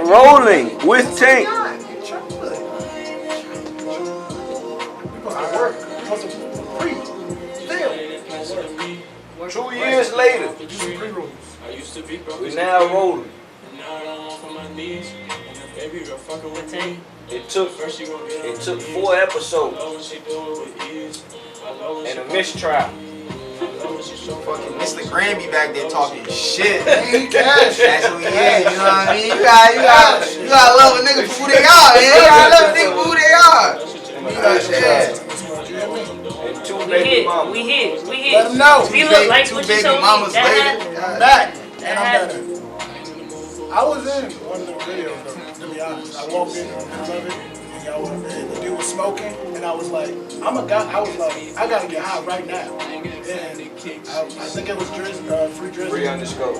Rolling with Tank. I work. 2 years later, we now rolling. It took 4 episodes and a mistrial. Fucking Mr. Granby back there talking shit. That's who he is, you know what I mean? You gotta love a nigga for who they are, man. You gotta love a nigga for who they are. And 2 baby mamas. We hit. Let them know. We look like Two what you baby told mamas me. later. I'm back. And I'm That better. I was in one of the videos, though, to be honest. I walked in on the it, and the dude was smoking, and I was like, I gotta get high right now. And I think it was Free Drizzy. Free underscore.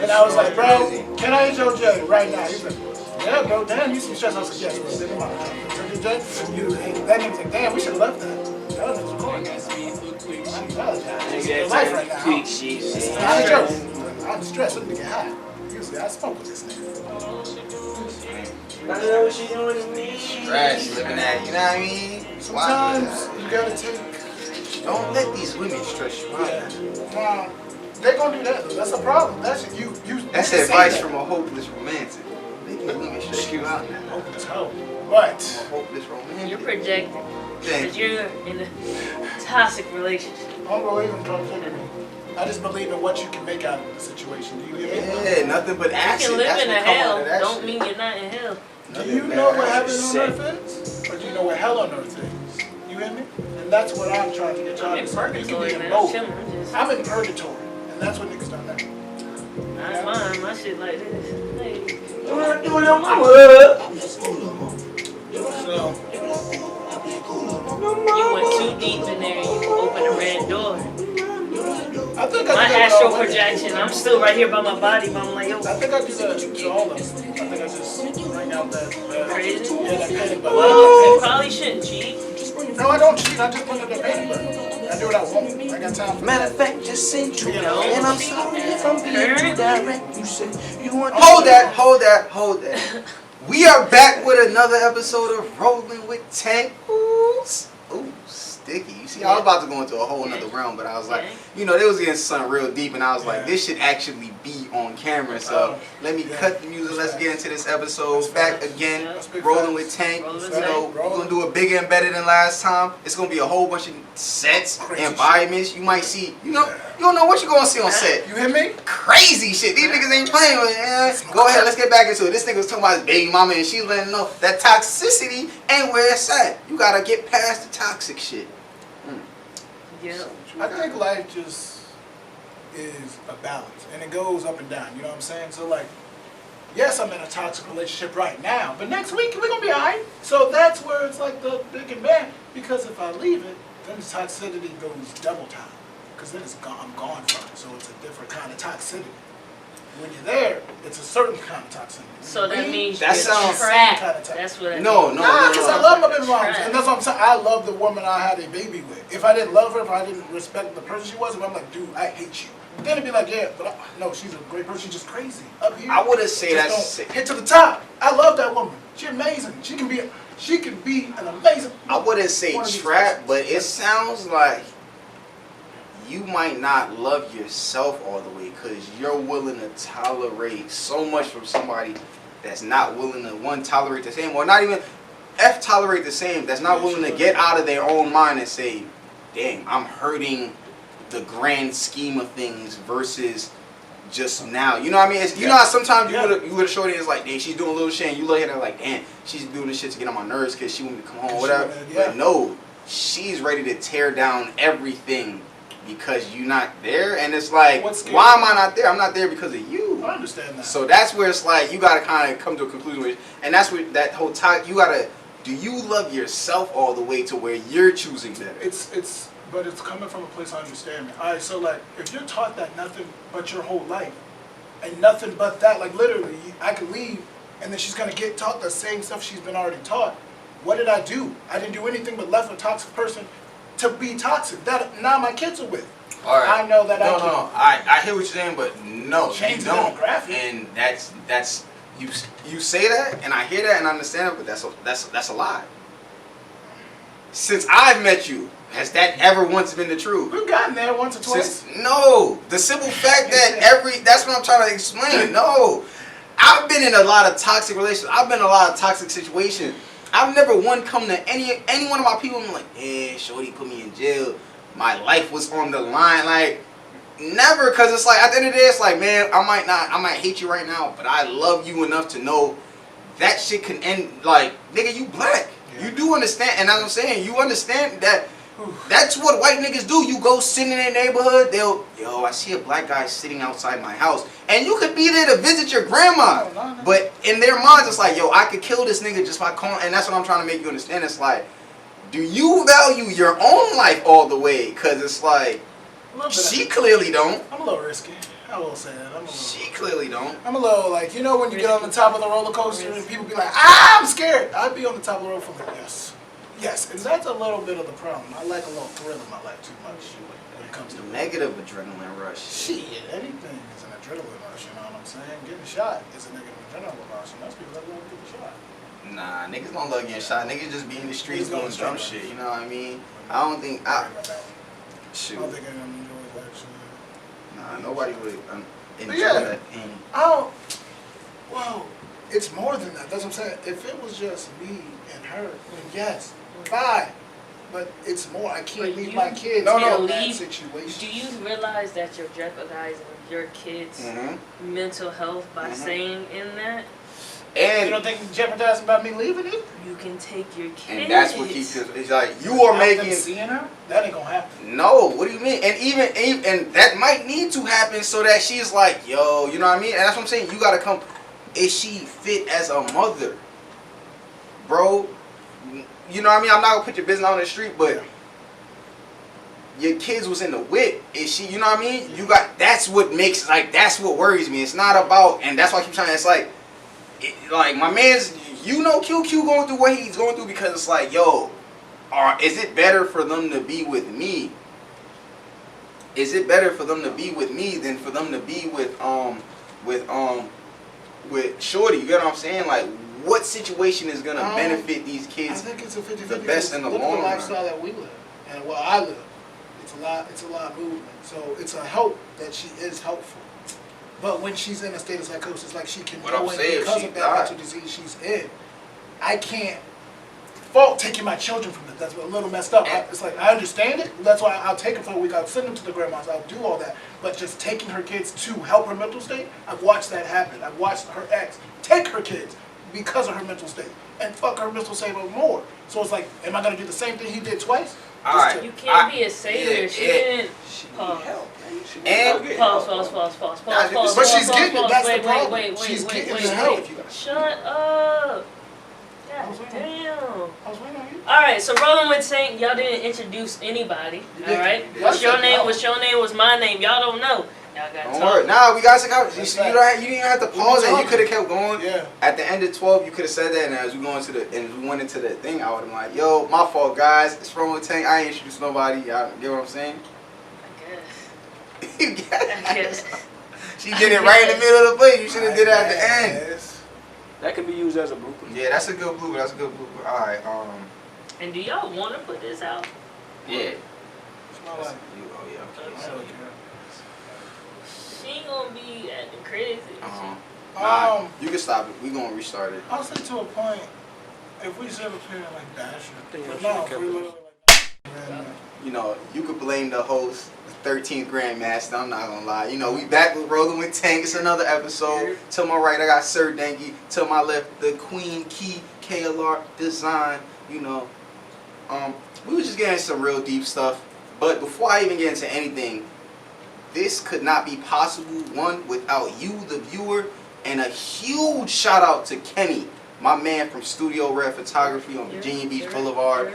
And I was like, bro, can I hit your J right now? He's like, yeah, bro, damn, you some stress. I was like, yes, bro, take him out. Took your J. That nigga was like, damn, we should have left that. That was recording. I apologize. It's your life right now. I'm joke. I'm stressed. Let me get high. Usually I smoke with this nigga. I know what she doing to me. Trash living at, you know what I mean? Sometimes you gotta take. Don't let these women stress you out. They gonna do that though. That's a problem. That's you. That's advice from a hopeless romantic. They women stress you out now. Hopeless hoe. But A hopeless romantic. You're projecting. Thank But you're in a toxic relationship. I don't believe in drug me. I just believe in what you can make out of the situation. Do you get me? Yeah, nothing but acid. You can live That's in a what come out hell. of that Don't shit. mean you're not in hell. Do you know what heaven on earth is? Or do you know what hell on earth is? You hear me? And that's what I'm trying to get y'all I'm in to say. You can purgatory, be in man. both. I'm chilling. I'm in purgatory. And that's what niggas don't know. That's mine. My shit like this. Hey. Do it on my hood. You went too deep in there and you opened a red door. I think My I do that astral with all women. projection, I'm still right here by my body, but I'm like, yo, I think I do that to all of them. I think I just bring out that crazy. yeah, that panic button. Well, you probably shouldn't cheat. No, I don't cheat. I just bring up that panic button. I do what I want. I got time for Matter of fact, just send you. You know, And I'm sorry if I'm being too direct. You said you want to Hold that. We are back with another episode of Rolling with Tank. Ooh, sticky. You see, I was about to go into a whole nother realm, but I was like, you know, they was getting something real deep, and I was like, this should actually be on camera. So let me cut the music. Let's get into this episode. Back again, Rolling with Tank. You know, we're gonna do it bigger and better than last time. It's gonna be a whole bunch of sets, environments. You might see, you know, you don't know what you're gonna see on set. You hear me? Crazy shit. These niggas ain't playing with it. Go ahead, let's get back into it. This nigga was talking about his baby mama, and she's letting him know that toxicity ain't where it's at. You gotta get past the toxic shit. Yeah. I think life just is a balance, and it goes up and down. You know what I'm saying? So like, yes, I'm in a toxic relationship right now, but next week we're gonna be alright. So that's where it's like the big and bad. Because if I leave it, then the toxicity goes double time. Because then it's gone. I'm gone from it. So it's a different kind of toxicity. When you're there, it's a certain kind of toxicity. So that means That you're sounds- trapped. Kind of toxic. That's what I No, mean. Nah, because I love my baby moms, Right. and that's what I'm saying. I love the woman I had a baby with. If I didn't love her, if I didn't respect the person she was, if I'm like, dude, I hate you. Then it'd be like, yeah, but no, she's a great person. She's just crazy up here. I wouldn't say Just that's. don't hit to the top. I love that woman. She's amazing. She can be an amazing. I wouldn't say one of these trap, persons. but it sounds like you might not love yourself all the way because you're willing to tolerate so much from somebody that's not willing to, one, tolerate the same, or not even tolerate the same, that's not willing to get out of their own mind and say, dang, I'm hurting the grand scheme of things versus just now. You know what I mean? It's, you know how sometimes you with a shorty, it's like, dang, she's doing a little shit, and you look at her like, damn, she's doing this shit to get on my nerves because she want me to come home or whatever. But no, she's ready to tear down everything because you're not there, and it's like, why am I not there? I'm not there because of you. I understand that. So that's where it's like, you gotta kind of come to a conclusion with, and that's where that whole talk, you gotta, do you love yourself all the way to where you're choosing better? But it's coming from a place of understanding. All right, so like, if you're taught that nothing but your whole life, and nothing but that, like literally, I could leave, and then she's gonna get taught the same stuff she's been already taught. What did I do? I didn't do anything but left a toxic person to be toxic. That now my kids are with. All right. I know that I hear what you're saying, but no, Change you the don't. demographic. And that's You say that, and I hear that, and I understand it, but that's a lie. Since I've met you, has that ever once been the truth? We've gotten there once or twice. No, the simple fact that that's what I'm trying to explain. No, I've been in a lot of toxic relationships. I've been in a lot of toxic situations. I've never come to any one of my people and be like, yeah, shorty put me in jail. My life was on the line. Like, never, because it's like, at the end of the day, it's like, man, I might hate you right now, but I love you enough to know that shit can end. Like, nigga, you black. Yeah. You do understand, and as I'm saying, you understand that that's what white niggas do. You go sit in their neighborhood, I see a black guy sitting outside my house. And you could be there to visit your grandma. No. But in their minds, it's like, yo, I could kill this nigga just by calling. And that's what I'm trying to make you understand. It's like, do you value your own life all the way? Because it's like, she clearly don't. I'm a little risky. I will say that. She clearly don't. I'm a little like, you know when you get on the top of the roller coaster and people be like, I'm scared. I'd be on the top of the roller coaster like, yes. Yes, and that's a little bit of the problem. I like a little thrill in my life too much when it comes to negative adrenaline rush. Shit, anything is an adrenaline rush, you know what I'm saying? Getting shot is a negative adrenaline rush, and most people that love getting shot. Nah, niggas don't love getting shot. Niggas just be in the streets doing dumb shit, you know what I mean? I don't think, shoot. I don't think anyone enjoys that shit. Nah, nobody would enjoy that pain. Well, it's more than that. That's what I'm saying. If it was just me and her, then yes, fine. But it's more. I can't leave my kids in that situation. Do you realize that you're jeopardizing your kids' mental health by saying in that? And you don't think you're jeopardizing by me leaving it? You can take your kids. And that's what keeps it. It's like you are making. Seeing her? That ain't gonna happen. No, what do you mean? And even and that might need to happen so that she's like, yo, you know what I mean? And that's what I'm saying. You gotta come. Is she fit as a mother, bro? You know what I mean? I'm not gonna put your business out on the street, but your kids was in the whip. Is she? You know what I mean? You got. That's what makes that's what worries me. It's not about, and that's why I keep trying. It's like my man's. You know, QQ going through what he's going through because it's like, yo, is it better for them to be with me? Is it better for them to be with me than for them to be with shorty? You get what I'm saying? Like, what situation is gonna benefit these kids? I think it's a 50-50. The best in the long run. Look at the lifestyle that we live and where I live. It's a lot of movement. So it's a help that she is helpful. But when she's in a state of psychosis, like she can go in because of that mental disease she's in, I can't fault taking my children from it. That's a little messed up. It's like, I understand it. That's why I'll take them for a week. I'll send them to the grandmas. I'll do all that. But just taking her kids to help her mental state, I've watched that happen. I've watched her ex take her kids because of her mental state and fuck her mental state more. So it's like, am I going to do the same thing he did twice? You can't be a savior. She didn't. Pause. Pause. But she's getting it. That's the problem. Wait. She's getting the help. Shut up. God damn. I was waiting on you. Alright, so rolling with Tank, y'all didn't introduce anybody. Alright? What's your name? What's your name? What's my name? Y'all don't know. Y'all got to talk. Nah, we got to go. You didn't even have to pause it. You could have kept going. Yeah. At the end of 12, you could have said that, and as we went into the thing, I would have been like, yo, my fault, guys. It's Rolling with Tank. I ain't introduced nobody. Y'all get what I'm saying? I guess. She did it right in the middle of the play. You should have did it at the end. That could be used as a blooper. Yeah, that's a good blooper. All right. And do y'all want to put this out? Yeah. It's not like So she ain't gonna be acting crazy. Nah, you can stop it. We gonna restart it. I'll say to a point, if we just have a parent like Dasher, but no, if we literally like you know, you could blame the host, the 13th Grandmaster. I'm not gonna lie. You know, we back with Rolling with Tank. It's another episode. To my right, I got Sir Danky. To my left, the Queen Key KLR Design. You know, we were just getting some real deep stuff. But before I even get into anything, this could not be possible, one, without you, the viewer, and a huge shout out to Kenny, my man from Studio Red Photography on Virginia Beach Boulevard.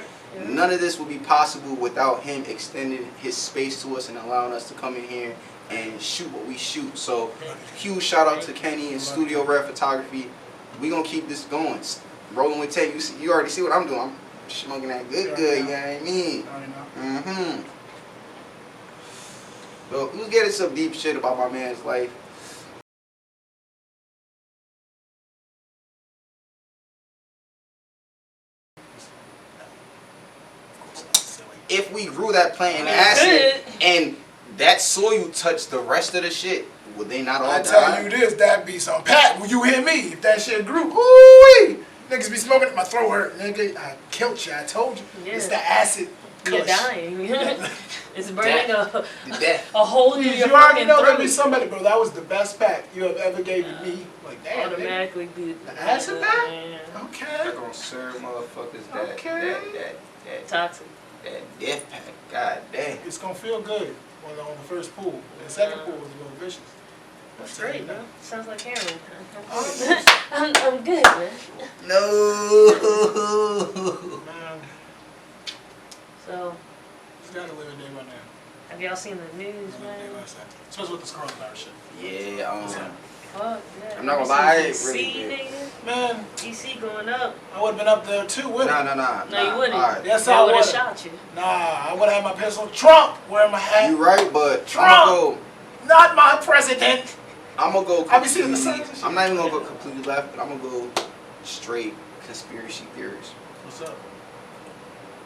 None of this would be possible without him extending his space to us and allowing us to come in here and shoot what we shoot. So, huge shout out to Kenny and Studio Red Photography. We gonna keep this going. Rolling with Tank. You already see what I'm doing. I'm smoking that good, you know what I mean? So, we was getting some deep shit about my man's life. if we grew that plant in acid and that soil touched the rest of the shit, would they not all die? I tell you this, that'd be some pack. Will you hear me? If that shit grew, ooh, niggas be smoking, my throat hurt, nigga. I killed you. I told you. Yeah. It's the acid. You're dying. It's burning a hole through your You already fucking know there'll throat. be somebody, bro. That was the best pack you have ever gave me. Like, damn, Automatically be the acid pack? yeah. Okay. They're gonna serve motherfuckers that Toxic. death pack. God damn. It's gonna feel good on the first pool. The second pool was a little vicious. That's great, bro. Sounds like heroin. Oh. I'm good, man. No. Man, So, just gotta live a day by day. have y'all seen the news, Live a day man? by day. Especially with this coronavirus shit. Yeah, Fuck, yeah. I'm not gonna lie, EC, really nigga. Man, EC going up. I would've been up there too with it. No, You wouldn't. Alright. Yes, They I would have would've. shot you. Nah, I would've had my pistol. Trump wearing my hat. You right, but Trump! Not my president. I'm gonna go I be seeing the completely, signs and shit. I'm not even gonna go completely left, but I'm gonna go straight conspiracy theories. What's up?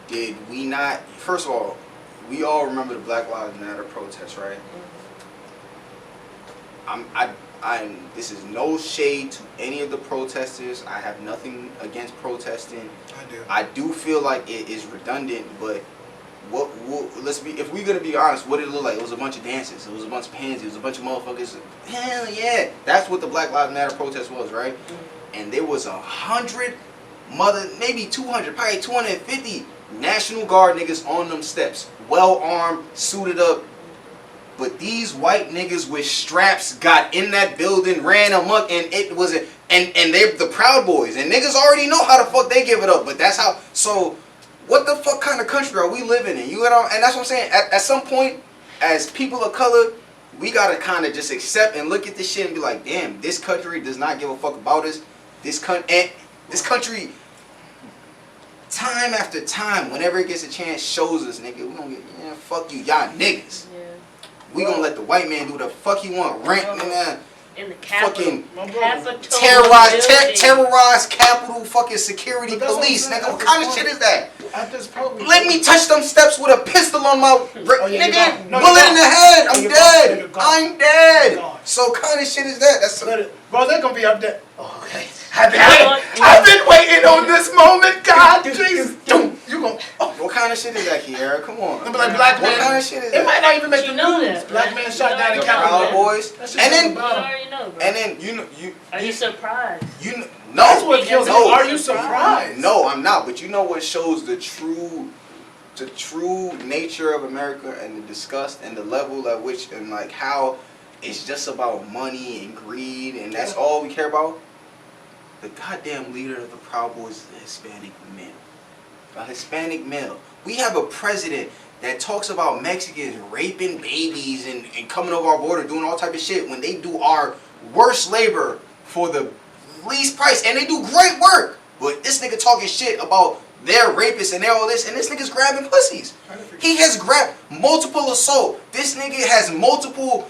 Did we not, first of all, we all remember the Black Lives Matter protests, right? This is no shade to any of the protesters. I have nothing against protesting. I do. I do feel like it is redundant, but if we're gonna be honest, what did it look like? It was a bunch of dances. It was a bunch of pansies. It was a bunch of motherfuckers. Hell yeah, that's what the Black Lives Matter protest was, right? And there was 100, maybe 200, probably 250 National Guard niggas on them steps, well armed, suited up. But these white niggas with straps got in that building, ran amok, and it was and they're the Proud Boys, and niggas already know how the fuck they give it up. But that's how. So, what the fuck kind of country are we living in? You know, and that's what I'm saying. At some point, as people of color, we gotta kind of just accept and look at this shit and be like, damn, this country does not give a fuck about us. This country, time after time, whenever it gets a chance, shows us, nigga, we gonna get, yeah, fuck you, y'all niggas. Yeah. We gonna let the white man do the fuck he want, rent, man. In the capital. Fucking Capital. terrorize Capitol fucking security But that's what I'm police, saying, nigga. What at kind this of shit point- is that? At this point, Let me touch them steps with a pistol on my yeah, you're nigga. gone. No, Bullet you're in the gone. head. No, I'm you're dead. gone. You're gone. I'm dead. You're gone. So kind of shit is that? That's bro, they're gonna be up there. Okay. You I've been waiting on this moment, God. Jesus. You gonna. Oh. what kind of shit is that, Kiara? Come on. They'll be like, black What man. kind of shit is It might that? not even make the You know news. that, Black right? man shot down in The Capitol. Proud Boys. That shit's And then on the You bottom. already know, bro. and then Are you surprised? That's what kills me. No. Are you surprised? No, I'm not. But you know what shows the true nature of America and the disgust and the level at which and like how it's just about money and greed and that's all we care about? The goddamn leader of the Proud Boys is a Hispanic male. A Hispanic male. We have a president that talks about Mexicans raping babies and coming over our border doing all type of shit when they do our worst labor for the least price and they do great work. But this nigga talking shit about their rapists and all this and this nigga's grabbing pussies. He has grabbed multiple assault. This nigga has multiple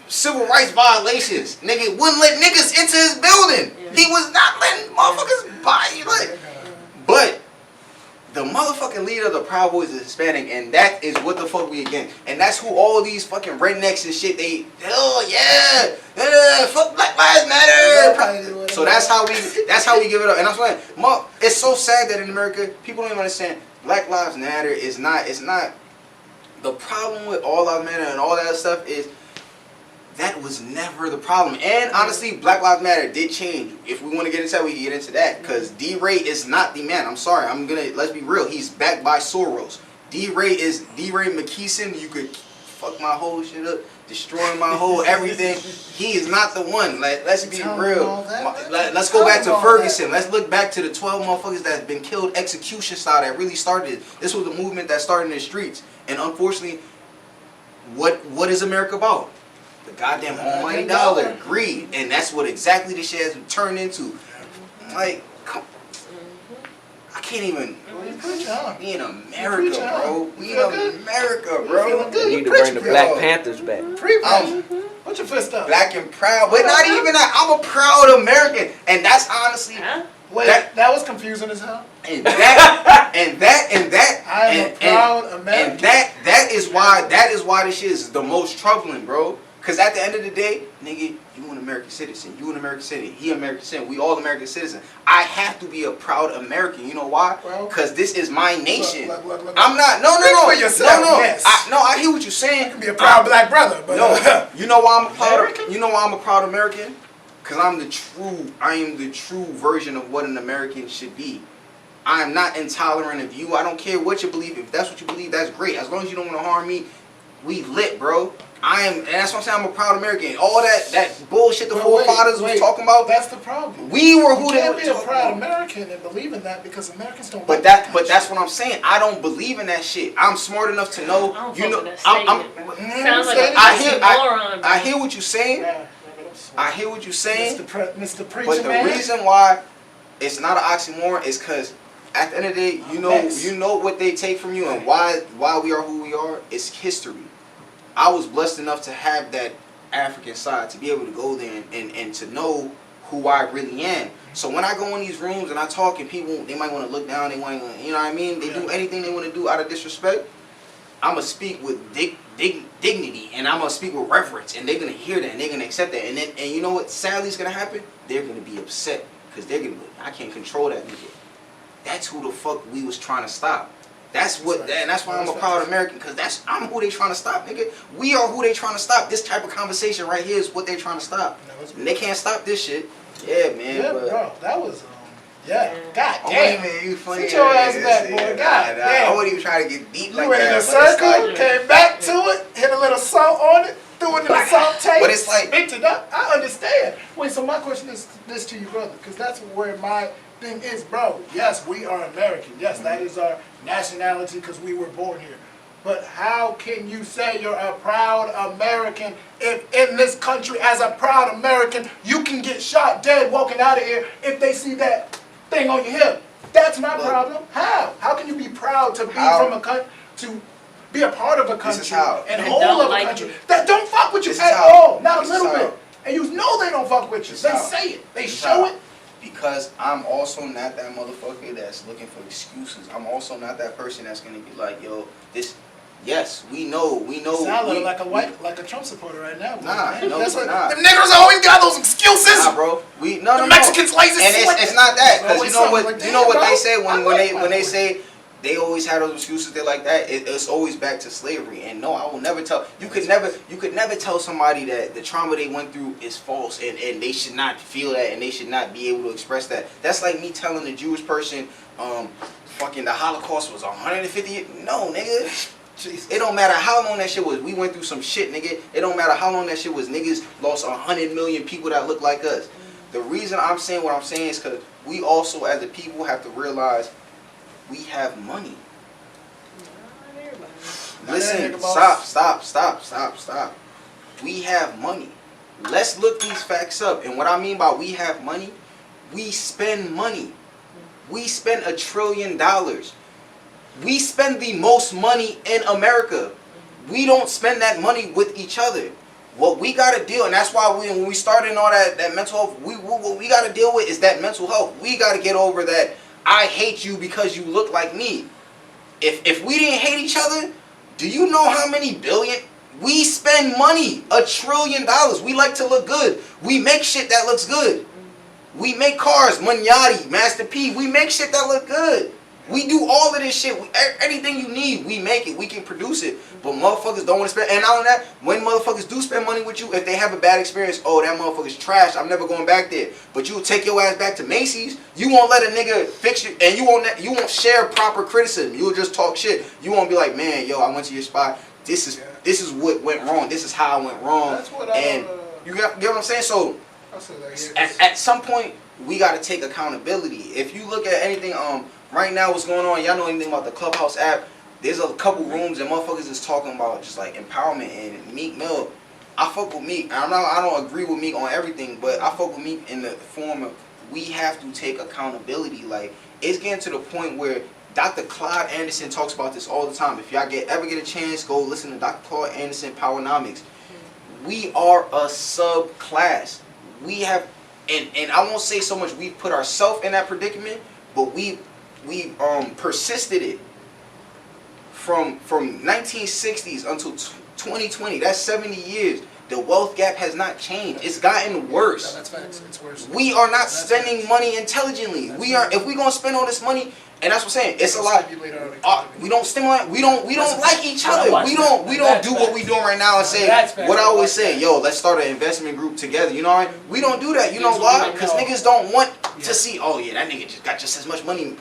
civil rights violations. Nigga wouldn't let niggas into his building. Yeah. He was not letting motherfuckers buy you like. But the motherfucking leader of the Proud Boys is Hispanic, and that is what the fuck we against. And that's who all these fucking rednecks and shit, fuck Black Lives Matter. So that's how we give it up. And I'm saying, it's so sad that in America, people don't even understand Black Lives Matter is not, it's not, the problem with All Lives Matter and all that stuff is that was never the problem. And honestly, Black Lives Matter did change. If we want to get into that, we can get into that. Because D-Ray is not the man. I'm sorry. Let's be real. He's backed by Soros. D-Ray McKeeson. You could fuck my whole shit up, destroy my whole everything. He is not the one. Like, let's be real. Let's go back to Ferguson. Let's look back to the 12 motherfuckers that have been killed execution style that really started. This was a movement that started in the streets. And unfortunately, what is America about? The goddamn almighty dollar, greed, and that's what exactly the shit has turned into. Like, I can't even. We in America, bro. We in America, bro. We need to bring the Black Panthers back. Put your fist up. Black and proud, but not even that. I'm a proud American, and that's honestly Wait, that was confusing as hell. And that, I am a proud American. And that is why this shit is the most troubling, bro. Cause at the end of the day, nigga, you an American citizen. You an American citizen. He an American citizen. We all American citizens. I have to be a proud American. You know why? Well, cause this is my nation. Look. I'm not. No. For yourself, yes. I hear what you're saying. You can be a proud black brother, but no. You know why I'm a proud? American? You know why I'm a proud American? Cause I am the true version of what an American should be. I am not intolerant of you. I don't care what you believe. If that's what you believe, that's great. As long as you don't want to harm me, we lit, bro. And that's what I'm saying. I'm a proud American. All that bullshit the forefathers was talking about. That's the problem. We were who they were. You can't be a proud American and believe in that because Americans don't. But that's what I'm saying. I don't believe in that shit. I'm smart enough to know. I don't You know. fuck with that statement. Sounds like a oxymoron, bro. I hear what you're saying. I hear what you're saying. Mr. Preacher But the reason why it's not an oxymoron is because at the end of the day, you know what they take from you and why we are who we are. It's history. I was blessed enough to have that African side, to be able to go there and to know who I really am. So when I go in these rooms and I talk and people, they might want to look down, they want to, you know what I mean? They do anything they want to do out of disrespect. I'm going to speak with dignity and I'm going to speak with reverence and they're going to hear that and they're going to accept that. And you know what sadly is going to happen? They're going to be upset because they're going to be like, I can't control that nigga. That's who the fuck we was trying to stop. That's what, and that's why I'm a proud American, because I'm who they trying to stop, nigga. We are who they trying to stop. This type of conversation right here is what they trying to stop. And they can't stop this shit. Yeah, man. Yeah, bro, that was, God Oh, damn. man, you funny. Sit your ass back, boy. God damn. I wasn't even trying to get deep like you went that. in a circle, came back to it, hit a little salt on it, threw it in the salt tape, But it's like, picked it up. I understand. Wait, so my question is this to you, brother, because that's where my thing is, bro. Yes, we are American. Yes, that is our nationality because we were born here. But how can you say you're a proud American if in this country, as a proud American, you can get shot dead walking out of here if they see that thing on your hip? That's my problem. How? How can you be proud to be from a country, to be a part of a country and whole of a country that don't fuck with you at all? Not a little bit. And you know they don't fuck with you. They say it. They show it. Because I'm also not that motherfucker that's looking for excuses. I'm also not that person that's gonna be like, yo, this. Yes, we know. You sound like a Trump supporter right now. Bro. Nah, no, nah. The niggers always got those excuses. Nah, bro. The Mexicans lazy. And it's not that, because you know what they say when they say they always have those excuses. They're like that. It's always back to slavery. And no, I will never tell. You could never tell somebody that the trauma they went through is false and they should not feel that and they should not be able to express that. That's like me telling a Jewish person, fucking the Holocaust was 150 years. No, nigga. It don't matter how long that shit was. We went through some shit, nigga. It don't matter how long that shit was. Niggas lost 100 million people that look like us. The reason I'm saying what I'm saying is because we also, as a people, have to realize we have money. Listen, stop. We have money. Let's look these facts up. And what I mean by we have money, we spend money. We spend $1 trillion. We spend the most money in America. We don't spend that money with each other. What we got to deal, and that's why when we started all that mental health, what we got to deal with is that mental health. We got to get over that I hate you because you look like me. If we didn't hate each other, do you know how many billion? We spend money, $1 trillion. We like to look good. We make shit that looks good. We make cars, Magnati, Master P. We make shit that look good. We do all of this shit. Anything you need, we make it. We can produce it. But motherfuckers don't want to spend. And not only that, when motherfuckers do spend money with you, if they have a bad experience, oh, that motherfucker's trash, I'm never going back there. But you'll take your ass back to Macy's. You won't let a nigga fix you, and you won't share proper criticism. You'll just talk shit. You won't be like, man, yo, I went to your spot. This is what went wrong. This is how I went wrong. That's what you get what I'm saying? So at some point, we got to take accountability. If you look at anything, right now, what's going on? Y'all know anything about the Clubhouse app? There's a couple rooms and motherfuckers is talking about just like empowerment and Meek Mill. I fuck with Meek. I don't agree with Meek on everything, but I fuck with Meek in the form of we have to take accountability. Like it's getting to the point where Dr. Claude Anderson talks about this all the time. If y'all ever get a chance, go listen to Dr. Claude Anderson Powernomics. We are a subclass. We have and I won't say so much we put ourselves in that predicament, but we persisted it from 1960s until 2020. That's 70 years. The wealth gap has not changed. It's gotten worse. No, that's facts. It's worse. We are not spending money intelligently. We are. If we're gonna spend all this money, and that's what I'm saying. It's a lot. We don't stimulate. We don't like each other. We don't do what we doing right now and say what I always say. Yo, let's start an investment group together. You know what I mean? We don't do that. You know why? Because niggas don't want to see. Oh yeah, that nigga just got just as much money.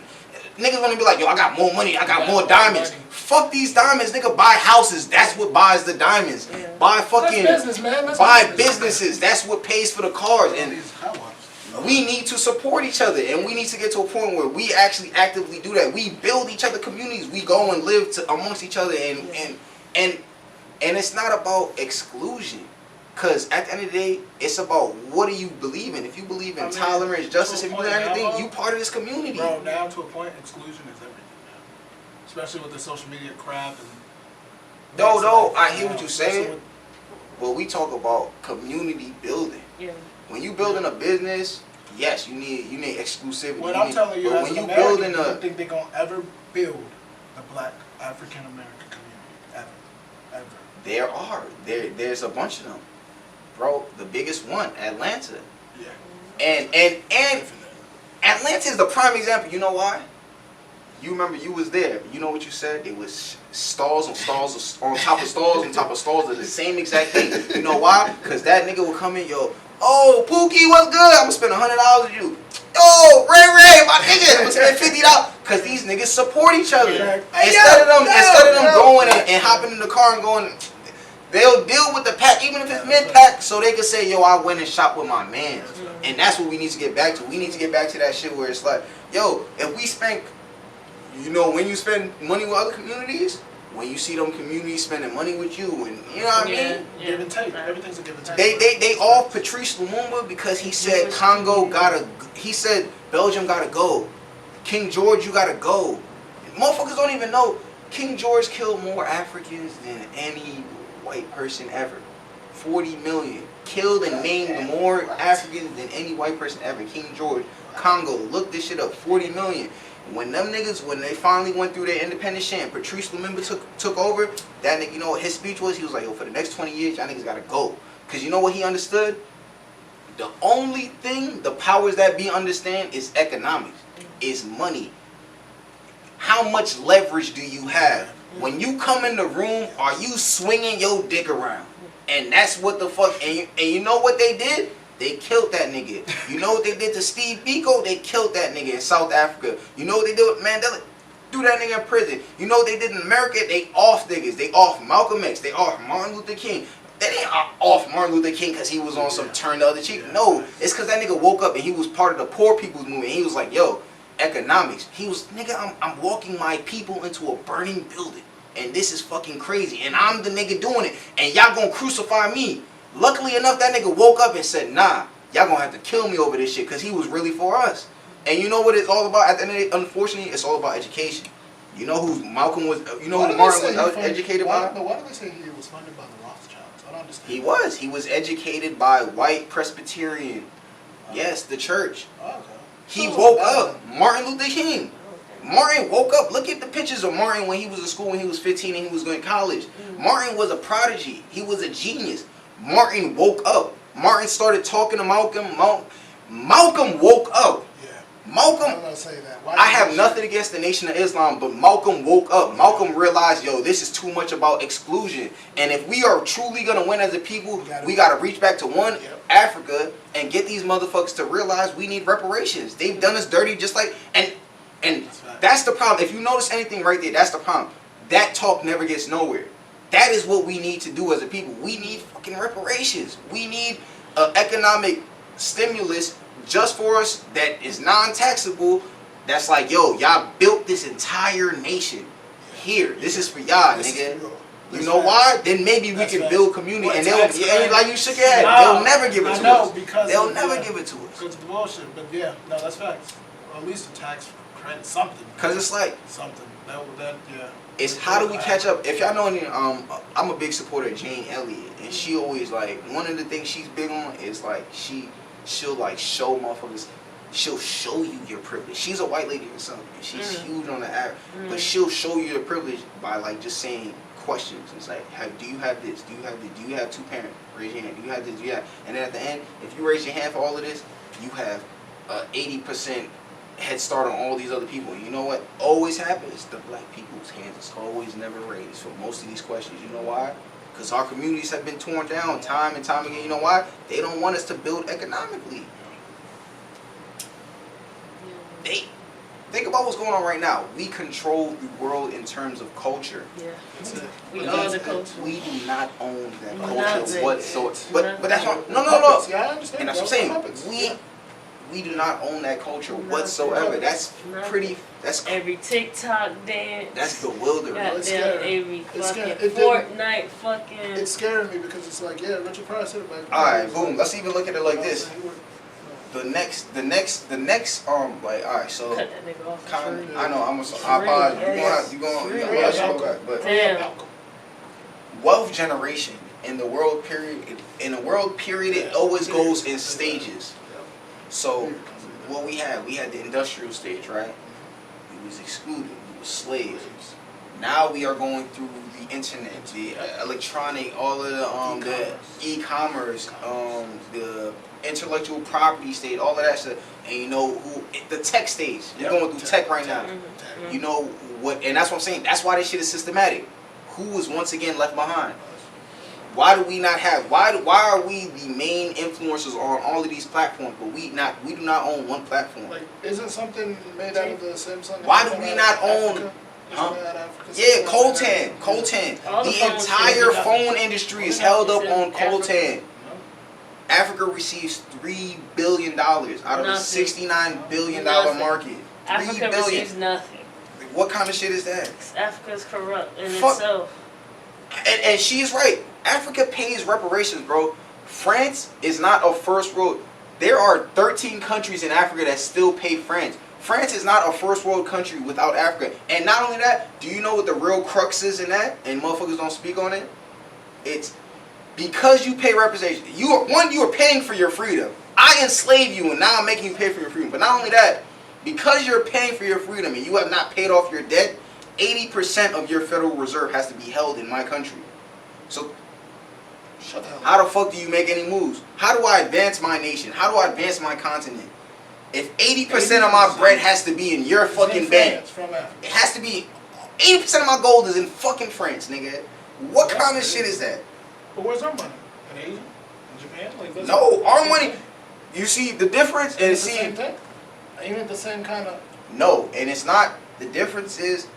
Niggas wanna be like, yo, I got more money. I got more diamonds. Fuck these diamonds, nigga. Buy houses. That's what buys the diamonds. Buy fucking. Buy businesses. That's what pays for the cars. And we need to support each other, and we need to get to a point where we actually actively do that. We build each other communities. We go and live amongst each other, and it's not about exclusion, because at the end of the day, it's about what do you believe in. If you believe in tolerance, justice, if you believe in anything, you part of this community. Bro, now to a point, exclusion is everything now, especially with the social media crap and. No, I hear what you're saying, but we talk about community building. Yeah. When you building a business, yes, you need exclusivity. What I'm telling you, as an American, I don't think they're gonna ever build a Black African American community ever. There's a bunch of them, bro. The biggest one, Atlanta. Yeah. And Atlanta is the prime example. You know why? You remember you was there. You know what you said? It was stalls on stalls on top of stalls on top of stalls of the same exact thing. You know why? Because that nigga will come in, yo. Oh, Pookie, what's good? I'm gonna spend $100 with you. Yo, Ray, my nigga, I'm gonna spend $50. Cause these niggas support each other. Instead of them going and hopping in the car and going, they'll deal with the pack, even if it's mid-pack, so they can say, yo, I went and shopped with my man. And that's what we need to get back to. We need to get back to that shit where it's like, yo, if we spend, you know, when you spend money with other communities, when you see them communities spending money with you, and you know what I mean? Give and take. Everything's a give and take. They off Patrice Lumumba because he said he said Belgium gotta go. King George, you gotta go. Motherfuckers don't even know King George killed more Africans than any white person ever. 40 million. Killed and maimed more Africans than any white person ever. King George, Congo, look this shit up, 40 million. When them niggas, when they finally went through their independence shit and Patrice Lumumba took over, that nigga, you know what his speech was? He was like, yo, for the next 20 years, y'all niggas gotta go. Because you know what he understood? The only thing the powers that be understand is economics, is money. How much leverage do you have? When you come in the room, are you swinging your dick around? And that's what the fuck, and you know what they did? They killed that nigga. You know what they did to Steve Biko? They killed that nigga in South Africa. You know what they did with Mandela? Threw that nigga in prison. You know what they did in America? They off niggas. They off Malcolm X. They off Martin Luther King. They ain't off Martin Luther King because he was on some turn the other cheek. No, it's because that nigga woke up and he was part of the poor people's movement. He was like, yo, economics. He was, nigga, I'm walking my people into a burning building. And this is fucking crazy. And I'm the nigga doing it. And y'all gonna crucify me. Luckily enough, that nigga woke up and said, nah, y'all gonna have to kill me over this shit, because he was really for us. And you know what it's all about? At the end of the day, unfortunately, it's all about education. You know who Malcolm was, you know who Martin was educated by? Why do they say he was funded by the Rothschilds? I don't understand. He was educated by white Presbyterian. Yes, the church. Okay. He woke up. Martin Luther King. Martin woke up. Look at the pictures of Martin when he was in school, when he was 15 and he was going to college. Martin was a prodigy. He was a genius. Martin woke up. Martin started talking to Malcolm. Malcolm woke up. Yeah. Malcolm. I'm gonna say that. I have nothing against the Nation of Islam, but Malcolm woke up. Malcolm realized, yo, this is too much about exclusion. And if we are truly gonna win as a people, we gotta reach back to Africa and get these motherfuckers to realize we need reparations. They've done us dirty, just like and that's the problem. If you notice anything right there, that's the problem. That talk never gets nowhere. That is what we need to do as a people. We need fucking reparations. We need an economic stimulus just for us that is non-taxable. That's like, yo, y'all built this entire nation here. This is for y'all, nigga. You know why? Then maybe we can build community, and they'll, like you shook your head, they'll never give it to us. They'll never give it to us. Because of the bullshit, but yeah, no, that's facts. Or at least a tax credit, something. Because it's like something. It's how do we catch up? If y'all know any, I'm a big supporter of Jane Elliott, and she always like, one of the things she's big on is like she she'll like show motherfuckers. She'll show you your privilege. She's a white lady herself, and she's huge on the app. But she'll show you your privilege by like just saying questions. It's like, do you have this? Do you have this? Do you have two parents? Raise your hand. Do you have this? Do you have? And then at the end, if you raise your hand for all of this, you have 80% head start on all these other people. And you know what always happens? The black people's hands is always never raised for most of these questions. You know why? Because our communities have been torn down time and time again. You know why? They don't want us to build economically. They think about what's going on right now. We control the world in terms of culture. Yeah. We own the culture. We do not own that culture Nothing. whatsoever. But that's what Yeah, I understand. and that's what I'm saying. We do not own that culture whatsoever. That's pretty. That's every TikTok dance. that's bewildering. Goddamn, every It's fucking scary. Fortnite fucking. It's scaring me because it's like, yeah, Richard Pryor said it. Like, All right, boom. Let's even look at it like this. The next, like, all right, so. Cut that nigga off. I know. I apologize. You gonna show back, but Damn. wealth generation in the world period. It always goes in stages. So what we had the industrial stage, right? We was excluded. We was slaves. Now we are going through the internet, the electronic, all of the e-commerce, the intellectual property stage, all of that stuff. And you know the tech stage. We're going through tech right now. You know what? And that's what I'm saying. That's why this shit is systematic. Who is once again left behind? Why do we not have? Why are we the main influencers on all of these platforms, but we do not own one platform? Like, isn't something made out of the Samsung? Why do we not own? Huh? Yeah, coltan. The entire phone industry is held up on coltan. Africa receives $3 billion out of a $69 billion market. Africa receives nothing. What kind of shit is that? Africa's corrupt in itself. And she's right. Africa pays reparations, bro. France is not a first world. There are 13 countries in Africa that still pay France. France is not a first world country without Africa. And not only that, do you know what the real crux is in that? And motherfuckers don't speak on it. It's because you pay reparations. You are paying for your freedom. I enslave you, and now I'm making you pay for your freedom. But not only that, because you're paying for your freedom and you have not paid off your debt, 80% of your Federal Reserve has to be held in my country. So, how the fuck do you make any moves? How do I advance my nation? How do I advance my continent? If 80% of my bread has to be in your fucking bank, it has to be 80% of my gold is in fucking France, nigga. What kind of shit is that? But where's our money? In Asia? In Japan? Like, No, our money. You see the difference, and it's the same thing. Ain't it the same kind of? No, and it's not. The difference is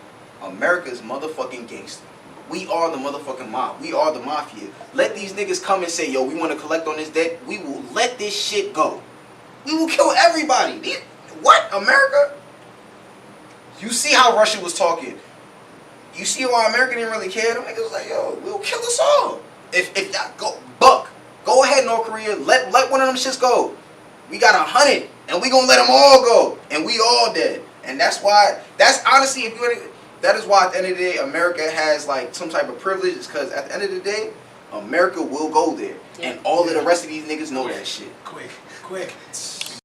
America's motherfucking gangster. We are the motherfucking mob. We are the mafia. Let these niggas come and say, yo, we want to collect on this debt. We will let this shit go. We will kill everybody. What? America? You see how Russia was talking. You see why America didn't really care? Them niggas was like, yo, we'll kill us all. If that go ahead, North Korea. Let one of them shits go. We got 100, and we gonna let them all go, and we all dead. And that's why. That's honestly, that is why at the end of the day, America has like some type of privilege. Is because at the end of the day, America will go there, and all of the rest of these niggas know that shit. Quick.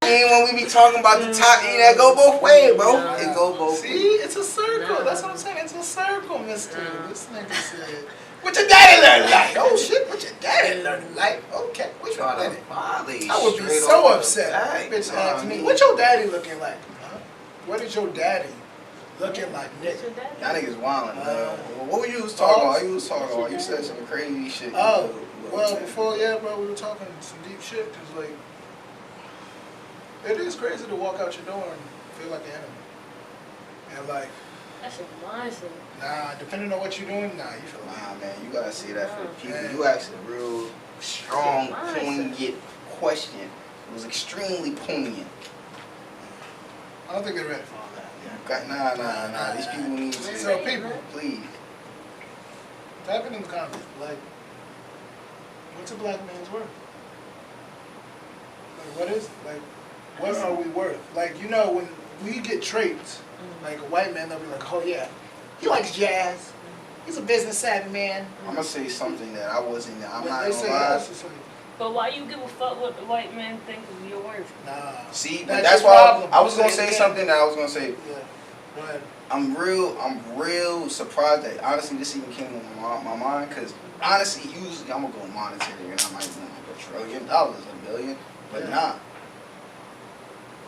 And when we be talking about the top, that go both ways, bro. It go both ways. See, it's a circle. That's what I'm saying. It's a circle, mister. This nigga said, what your daddy learn like? Oh shit, what your daddy learn like? Okay, which one is it? I would be so upset. Bitch asked me, what your daddy looking like? Huh? What is your daddy looking like, nigga? Y'all niggas wildin', man. What were you talking about? You said some crazy shit. Oh, well, before, bro, we were talking some deep shit, because, like, it is crazy to walk out your door and feel like an enemy. And, like, that's a mindset. Nah, depending on what you're doing, you feel like. Nah, man, you gotta say that for the people. You asked a real strong, poignant question. It was extremely poignant. I don't think they're ready for all that. Nah. These people need to. So, people, please. type it in the comments. Like, what's a black man's worth? Like, what is, like, what are we worth? Like, you know, when we get traits, like a white man, they'll be like, oh yeah, he likes jazz. He's a business savvy man. I'm gonna say something that I'm not they gonna say lie. it's like, But why you give a fuck what the white men think of your worth? Nah. See, That's that's your why problem. I was gonna Say it say again. something that I was gonna say. Yeah. Go ahead. I'm real surprised that honestly this even came to my mind because honestly, usually I'm gonna go monetary and I might win like $1 trillion, $1 billion, but Yeah. nah.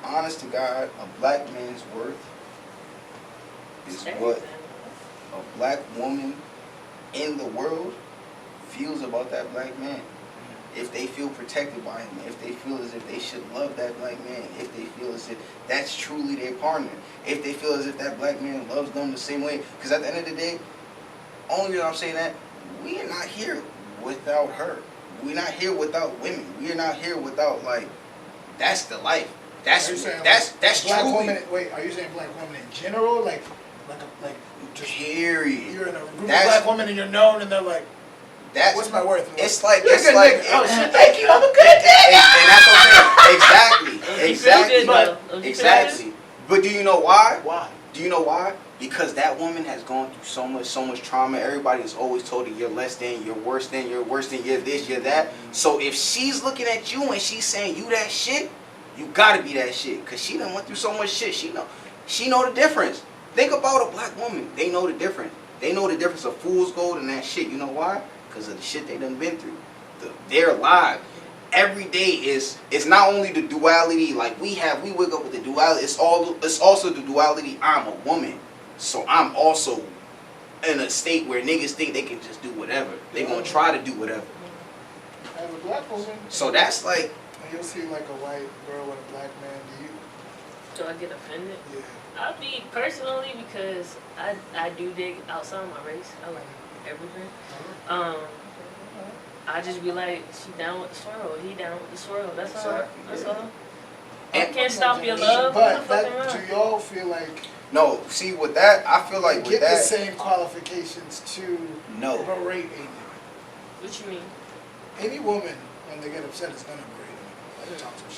Honest to God, a black man's worth is what a black woman in the world feels about that black man. If they feel protected by him, if they feel as if they should love that black man, if they feel as if that's truly their partner, if they feel as if that black man loves them the same way. Because at the end of the day, only reason I'm saying that, we are not here without her. We're not here without women. We are not here without, like, that's the life. That's Are you saying, that's black truly. woman. Wait, are you saying black women in general, like just Period. you're in a group of That's- black women and you're known and they're like, That's what's my worth? It's like You're a it's good like nigga. Oh shit, thank you. I'm a good and that's what I'm saying. Don't you Exactly. feel good, Exactly. though? Don't you feel Exactly. But do you know why? Why? Do you know why? Because that woman has gone through so much trauma. Everybody has always told her you're less than, you're worse than, you're worse than, you're this, you're that. So if she's looking at you and she's saying you that shit, you gotta be that shit. Cause she done went through so much shit. She know the difference. Think about a black woman. They know the difference. They know the difference of fool's gold and that shit. You know why? Because of the shit they done been through. They're alive. Every day is not only the duality like we wake up with the duality. It's also the duality. I'm a woman, so I'm also in a state where niggas think they can just do whatever. They gonna try to do whatever. As a black woman, So that's like, when you'll see like a white girl with a black man, Do I get offended? yeah. I be personally because I do dig outside my race. I like everything. I just be like, she down with the swirl, he down with the swirl. That's all. Exactly, That's yeah. all. And- I can't stop your love. What the But fuck that, around? do y'all feel like no. See with that, I feel like with get the that, same qualifications to no. berate a What you mean? any woman when they get upset is gonna berate them. Like talk some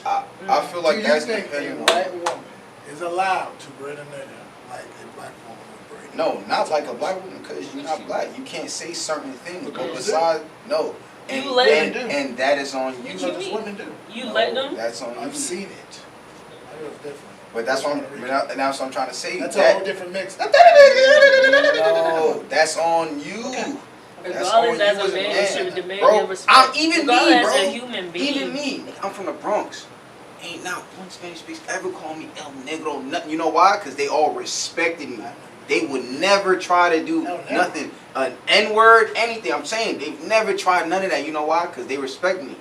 shit. I feel like do that's you think a depending on. white woman is allowed to berate a nigga like a black woman would berate? No, not like a black woman because you're not black. You can't say certain things. But Because besides, no. And, You let and, them do. and that is on you. What So you just mean? women do. You No, let them? That's on you. I've seen it. I know it's different. But that's what that's what I'm trying to say. That's a that, whole different mix. no, that's on you. Okay. That's on Regardless, as you a man, you as should demand Bro, your respect. I'm even me, Regardless, bro. as a human being. Even me. Nigga, I'm from the Bronx. Ain't not one Spanish speaks ever call me El Negro. Nothing. You know why? Because they all respected me. They would never try to do No, never. nothing. An N-word, anything. I'm saying they've never tried none of that. You know why? Because they respect me.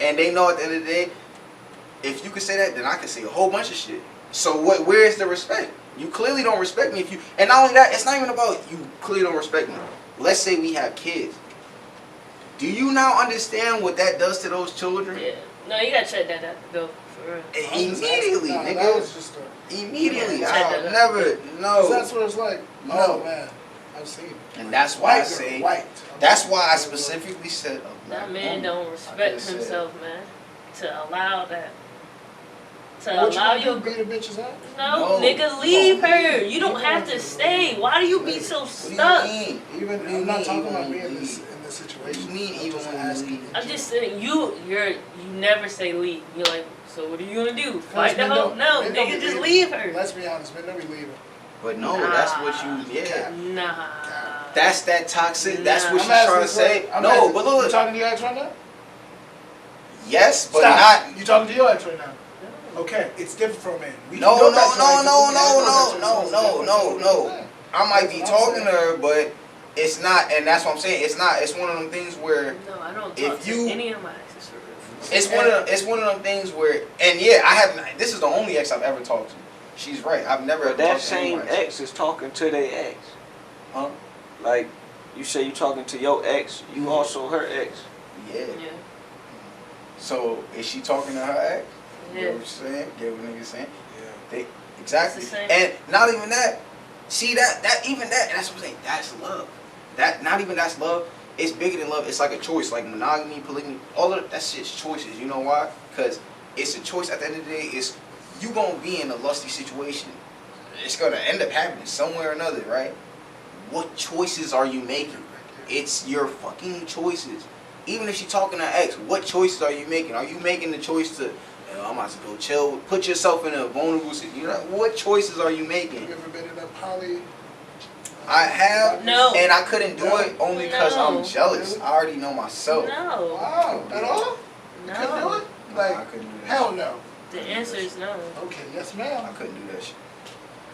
And they know at the end of the day, if you can say that, then I can say a whole bunch of shit. So where is the respect? You clearly don't respect me if you, and not only that, it's not even about you clearly don't respect me. Let's say we have kids. Do you now understand what that does to those children? Yeah. No, you gotta check that out. Go for real. Immediately, No, nigga. that was just Immediately. Yeah, I'll check never, no. That's what it's like. No. Oh man, I've seen it. And that's why I White girl, say, white. that's why I specifically said a black That man woman. don't I respect could've said- himself, man. To allow that. To What allow you your gonna do, beat a bitch's ass? no, No. nigga, leave No. her. You don't have to stay. Why do you be so What stuck? do you mean? Even What do you I'm not mean talking even about when being you in this leave? situation. What do you mean I'm even just when you asking leave? in I'm just general. saying you never say leave. You're like, so what are you gonna do? Because Fight the men hoe? don't- No, men don't nigga, be just leaving. leave her. Let's be honest, men don't be leaving. But no, Nah. that's what you, yeah. Nah. That's that toxic, that's what Nah. she's I'm asking trying to this say. right- I'm No, asking- but You look, talking to your ex right now? yes, but Stop. not. You talking to your ex right now? Okay, it's different for a man. We No, can go no, back to no, our no, ex, no, we can no, go back to no, our ex, no, it's no, different. no. I might be That's what I'm talking to saying. her, but it's not, and that's what I'm saying. It's not. It's one of them things where No, I don't If talk you- to any of my exes for real. it's one of them things where, and yeah, I haven't. This is the only ex I've ever talked to. She's right. I've never But ever that talked to same anybody. ex is talking to their ex. Huh? Like, you say you talking to your ex, you also her ex. Yeah. Yeah. So is she talking to her ex? Yeah. Get what you're saying? Get what niggas saying? Yeah. They exactly. It's the same. And not even that. See that even that. That's what I'm saying. That's love. That not even that's love. It's bigger than love. It's like a choice. Like monogamy, polygamy. All of that shit's choices. You know why? Because it's a choice. At the end of the day, it's you gonna be in a lusty situation. It's gonna end up happening somewhere or another, right? What choices are you making? It's your fucking choices. even if she's talking to her ex, what choices are you making? Are you making the choice to, I'm about to go chill, put yourself in a vulnerable situation? What choices are you making? Have you ever been in a poly? I have, No. and I couldn't do it only because No. I'm jealous. I already know myself. No. Wow, at all? You couldn't do No. it? Like, I couldn't do that. hell no. The answer is no. Okay, yes ma'am. I couldn't do that shit.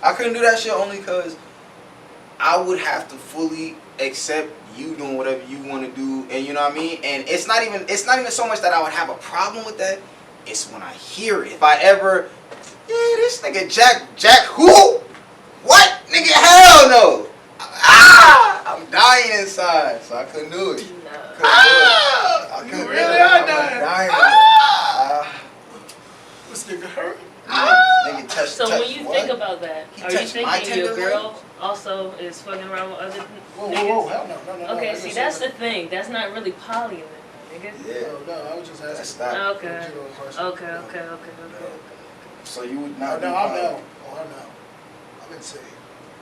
I couldn't do that shit only because I would have to fully accept you doing whatever you want to do, and you know what I mean. And it's not even so much that I would have a problem with that. It's when I hear it. If I ever, this nigga Jack who? What nigga? Hell no. I'm dying inside, so I couldn't do it. I couldn't You do really it. are I'm dying. This nigga hurt. Nigga touch. So when you think about that, He are you touched my thinking your tender girl also is fucking around with other Whoa, niggas? whoa, hell no. Okay, I see just that's said the thing. That's not really poly, nigga. Yeah. No, I was just That's asking. not. Okay. Legitimate question. Okay. So you would No, not. no, do I poly. know. Oh, I know. I've been saying.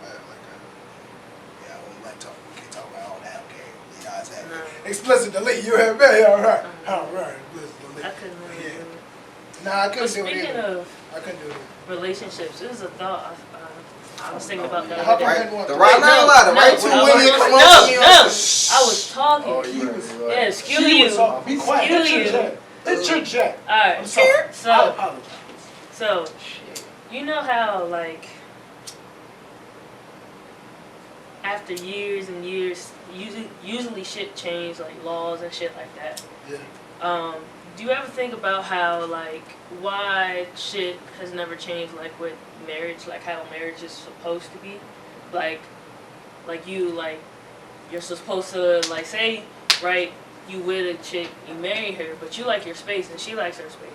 Yeah, I wouldn't like talk. We can't talk about all that. Okay, you guys have No. explicit delete. You have me. All right. Explicit delete. I couldn't really Yeah. do it. Nah, I But couldn't do it speaking either. of I couldn't do it. relationships, this is a thought I was thinking about the How other come day. men want The to- right, Wait, not allowed. The right to I win was- you come no, on to you. I was talking. Oh, you right. Yeah, skew She you. was talking. Be quiet. It's your You. jet. It's your jet. Alright, I'm sorry. I so apologize. you know how like after years and years, usually shit change, like laws and shit like that. Yeah. Do you ever think about how like why shit has never changed, like with marriage, like how marriage is supposed to be, like you're supposed to like say right, you with a chick, you marry her, but you like your space and she likes her space.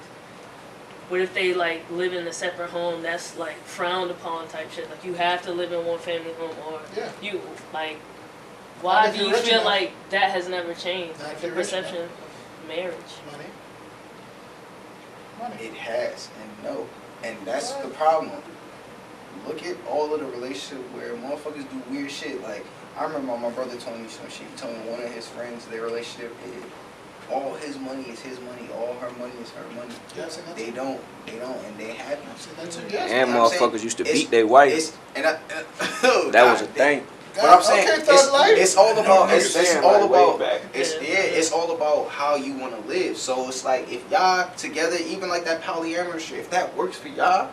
What if they like live in a separate home that's like frowned upon type shit? Like you have to live in one family home, or Yeah. you like why Not if do you you're rich feel enough. like that has never changed? Not if The you're rich perception enough. of marriage. Money. Money. It has, and no. And that's the problem. Look at all of the relationships where motherfuckers do weird shit. Like, I remember my brother told me some shit. He told me one of his friends, their relationship is all his money is his money, all her money is her money. Yeah, I've seen that They too. don't, and they happy. I've seen that too. Yes. And You know what I'm saying? motherfuckers used to It's- beat their wife. It's, and I, That was a thing. But I'm saying Okay, thug life. it's all about it's saying, all like, way about back. it's all about how you want to live. So it's like if y'all together, even like that polyamorous shit, if that works for y'all,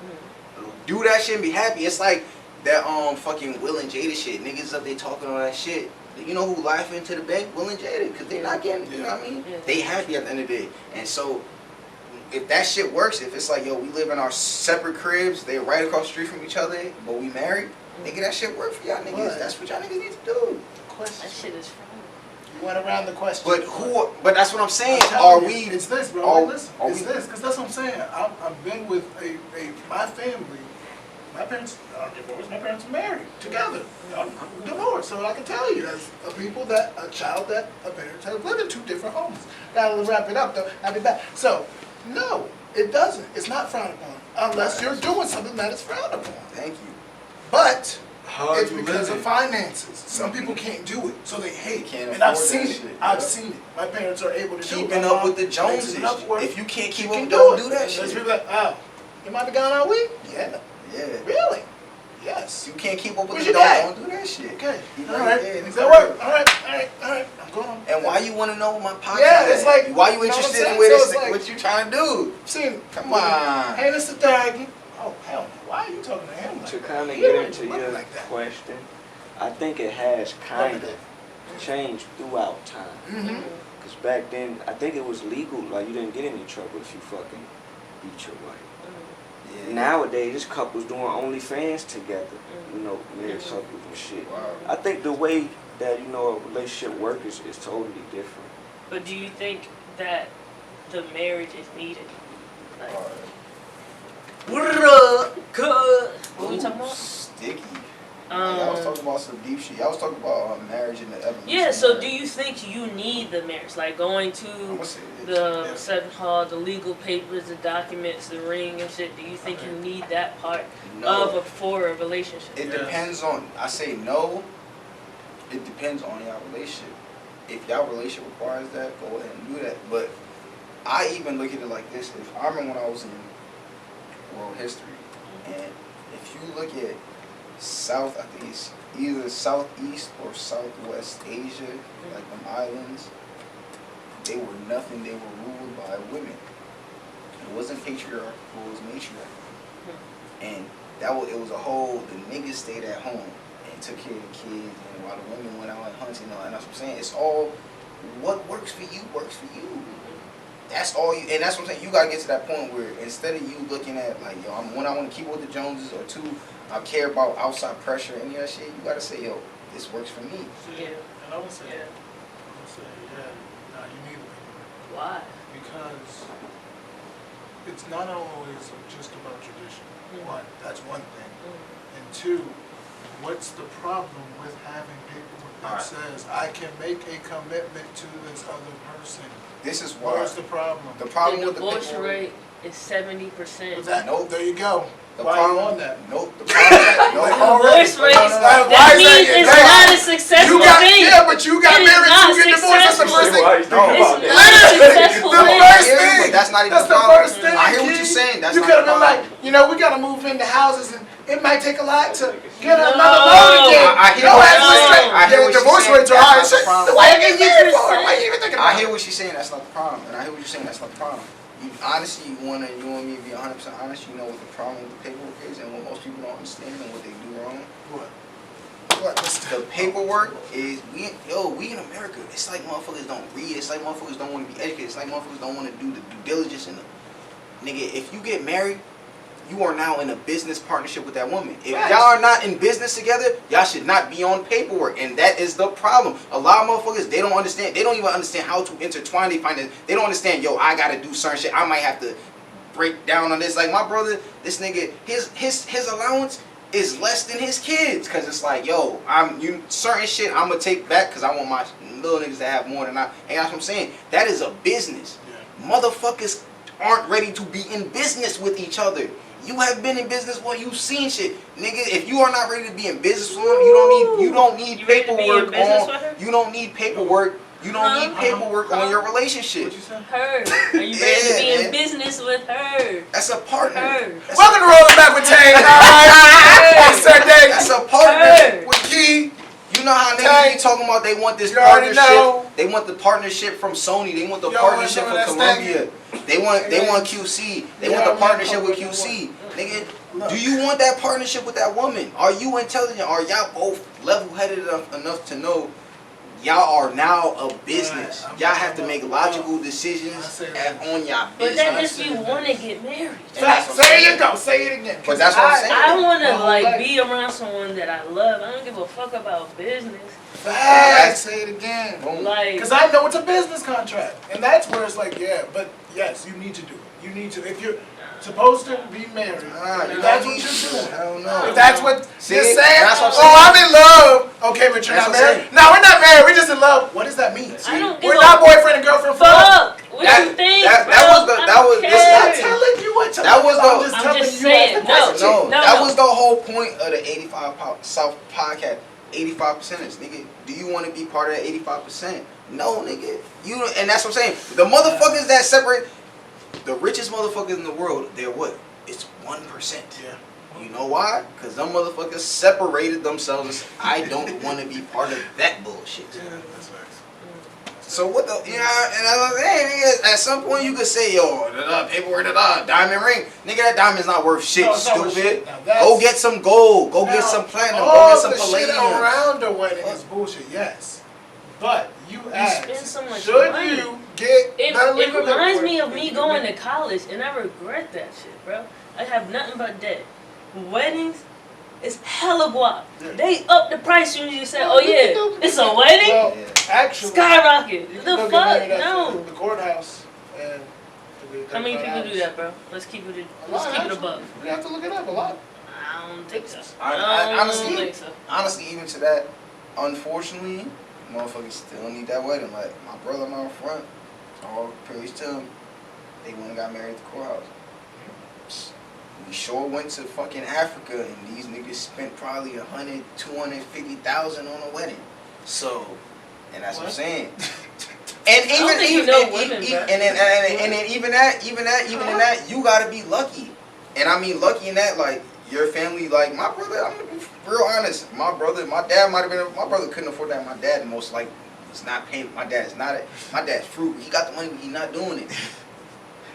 do that shit and be happy. It's like that fucking Will and Jada shit. Niggas up there talking all that shit. You know who laughing to the bank? Will and Jada, because they not getting, you know what I mean? Yeah. They happy at the end of the day. And so if that shit works, if it's like, yo, we live in our separate cribs, they're right across the street from each other, but we married, nigga, that shit work for y'all niggas. Right. That's what y'all niggas need to do. The question. That shit is fun. You went around the question. But who? But that's what I'm saying. I'm telling Are you, we? It's this, bro. are- Listen, are it's we- this, because that's what I'm saying. I've been with my family. My parents are divorced. My parents are married together. I'm divorced, so I can tell you, as a child that a parent has lived in two different homes. Gotta wrap it up though. I'll be back. So, no, it doesn't. It's not frowned upon unless you're doing something that is frowned upon. Thank you. But How it's you because of living? finances. Some people can't do it, so they hate. Can't And I've afford seen that it. shit, I've yeah. seen it. My parents are able to do it. Keeping My up mom with the makes Joneses. enough work. If you can't keep She up, can don't it. do that There's shit. people like, oh, you might be gone all week? Yeah. Yeah. Really? Yes. You can't keep up with Where's the your dad? don't do that shit. Okay. You All right right. there in Does the that crib. work? All right. I'm going on. And why you want to know what my pocket Yeah, is it's at? like- Why you you know what I'm interested in saying? where So this it's like- what you trying to do? See, Come on. hey, Mr. Daggy. Oh, hell no. Why are you talking to him like To that? kind of He get don't into look your like that. question, I think it has kind of changed throughout time. Mm-hmm. Because back then, I think it was legal. Like, you didn't get in any trouble if you fucking beat your wife. Yeah. Nowadays, this couple's doing OnlyFans together. You know, marriage couples and shit. Wow. I think the way that, you know, a relationship works is totally different. But do you think that the marriage is needed? Like, what we talking about? Sticky. I was talking about some deep shit. I was talking about marriage and the evolution. Yeah, so do you think you need the marriage? Like going I'm to gonna say this. the Yeah. seven hall, the legal papers, the documents, the ring and shit. Do you think you need that part No. for a relationship? It Yes. depends on. I say no. It depends on your relationship. if y'all relationship requires that, go ahead and do that. But I even look at it like this. If I remember when I was in world history, and if you look at South, I think it's either Southeast or Southwest Asia, like them islands, they were nothing. They were ruled by women. It wasn't patriarchal, it was matriarchal. And it was a whole, the niggas stayed at home and took care of the kids, and while the women went out and hunting, and that's what I'm saying. It's all, what works for you works for you. That's all you, and that's what I'm saying. You gotta get to that point where instead of you looking at like, yo, one, I want to keep with the Joneses, or two, I care about outside pressure and any of that shit. You gotta say, yo, this works for me. Yeah. And I would say, Yeah. nah, you need it. Why? Because it's not always just about tradition. One, that's one thing. And two, what's the problem with having paperwork that says I can make a commitment to this other person? This is why. Where's the problem? The problem with the divorce paperwork. rate is 70%. Nope. There you go. The Why problem, are you on that? Nope. The problem no, Divorce rate, no. that Why is means that? it's Hey, not a successful thing. Yeah, but you got It is married, not you get divorced. That's the first thing. Why you think No. about It's that? not a successful The thing. first Yeah, thing. but that's not even That's the the problem. first thing. I hear what Key. you're saying. That's you not could have the been like, problem. we gotta move into houses, and it might take a lot to get No. another loan again. I hear No, what actually, you're saying. I hear what you're divorce saying. rates are That's high. not the problem. Why you get married for? Why you even thinking about I hear it? what she's saying. That's not the problem. And I hear what you're saying. That's not the problem. You, honestly, you want me to be 100% honest. You know what the problem with the paperwork is, and what most people don't understand, and what they do wrong. What? The paperwork is we in America. It's like motherfuckers don't read. It's like motherfuckers don't want to be educated. It's like motherfuckers don't want to do the due diligence in nigga. If you get married, you are now in a business partnership with that woman. If y'all are not in business together, y'all should not be on paperwork, and that is the problem. A lot of motherfuckers, they don't understand. They don't even understand how to intertwine. They don't understand. Yo, I gotta do certain shit. I might have to break down on this. Like my brother, this nigga, his allowance is less than his kids, cause it's like, yo, certain shit I'm gonna take back, cause I want my little niggas to have more than I. And that's what I'm saying. That is a business. Yeah. Motherfuckers aren't ready to be in business with each other. You have been in business when you've seen shit, nigga. If you are not ready to be in business with them, you don't need paperwork on. You don't need paperwork. You don't need paperwork on your relationship. What you say? Her. Are you ready to be in business with her? That's a partner. Welcome to Rolling Back with Tay. Alright, Sunday. That's a partner with Key. You know how niggas be talking about they want this partnership. They want the partnership from Sony. They want the partnership from Columbia. They want QC. They want the partnership with QC. Nigga, do you want that partnership with that woman? Are you intelligent? Are y'all both level-headed enough to know y'all are now a business? Y'all have to make logical decisions on y'all business. But that if you want to get married. There you go. Say it again. But that's what I'm saying. I want to like be around someone that I love. I don't give a fuck about business. Facts. Say it again. Like, because I know it's a business contract, and that's where it's like, yeah, but yes, you need to do it. You need to, if you're supposed to be married, if that's what you're doing. I don't know. If that's what you're saying, that's what I'm oh, I'm in love. Okay, but you're That's not what I'm married. No, we're not married. We're just in love. What does that mean? I don't give We're a not boyfriend and girlfriend forever. fuck. What you think, that bro? was It's not telling you what to That was do. the- I'm just telling saying, you. As the no. question. That was the whole point of the 85 South podcast. 85%ers, nigga. Do you want to be part of that 85%? No, nigga. And that's what I'm saying. The motherfuckers that separate, the richest motherfuckers in the world, they're what? It's 1%. Yeah. You know why? Because them motherfuckers separated themselves. I don't want to be part of that bullshit. Yeah, that's facts. So what the, and I was saying, at some point you could say, yo, paperwork, diamond ring. Nigga, that diamond's not worth shit, No, it's not worth stupid. shit. Now, that's- Go get some gold. Go get some platinum. Go get some all the shit palladium. around the wedding is bullshit, yes. But you asked, spend so much should money. you get It reminds me of me going to college, and I regret that shit, bro. I have nothing but debt. Weddings is hella guap. Yeah. They up the price when you say, oh yeah, it's a wedding? Well, actually, Skyrocket. you The can go get fuck? married at No. the courthouse. And How many people do that, bro? Let's keep it above. We have to look it up a lot. I don't think so. I honestly, think so. honestly, even to that, unfortunately, motherfuckers still need that wedding. Like my brother and my front, all praise to him. They went and got married at the courthouse. We sure went to fucking Africa, and these niggas spent probably 100, 250,000 on a wedding. So And that's what I'm What? saying. And don't think you know women, bro. and then even in that, you gotta be lucky. And I mean lucky in that, like, your family, like, my brother, I'm gonna be real honest. My brother, my dad might have been, my brother couldn't afford that. My dad, most like, was not paying. My dad's fruit. He got the money, but he not doing it.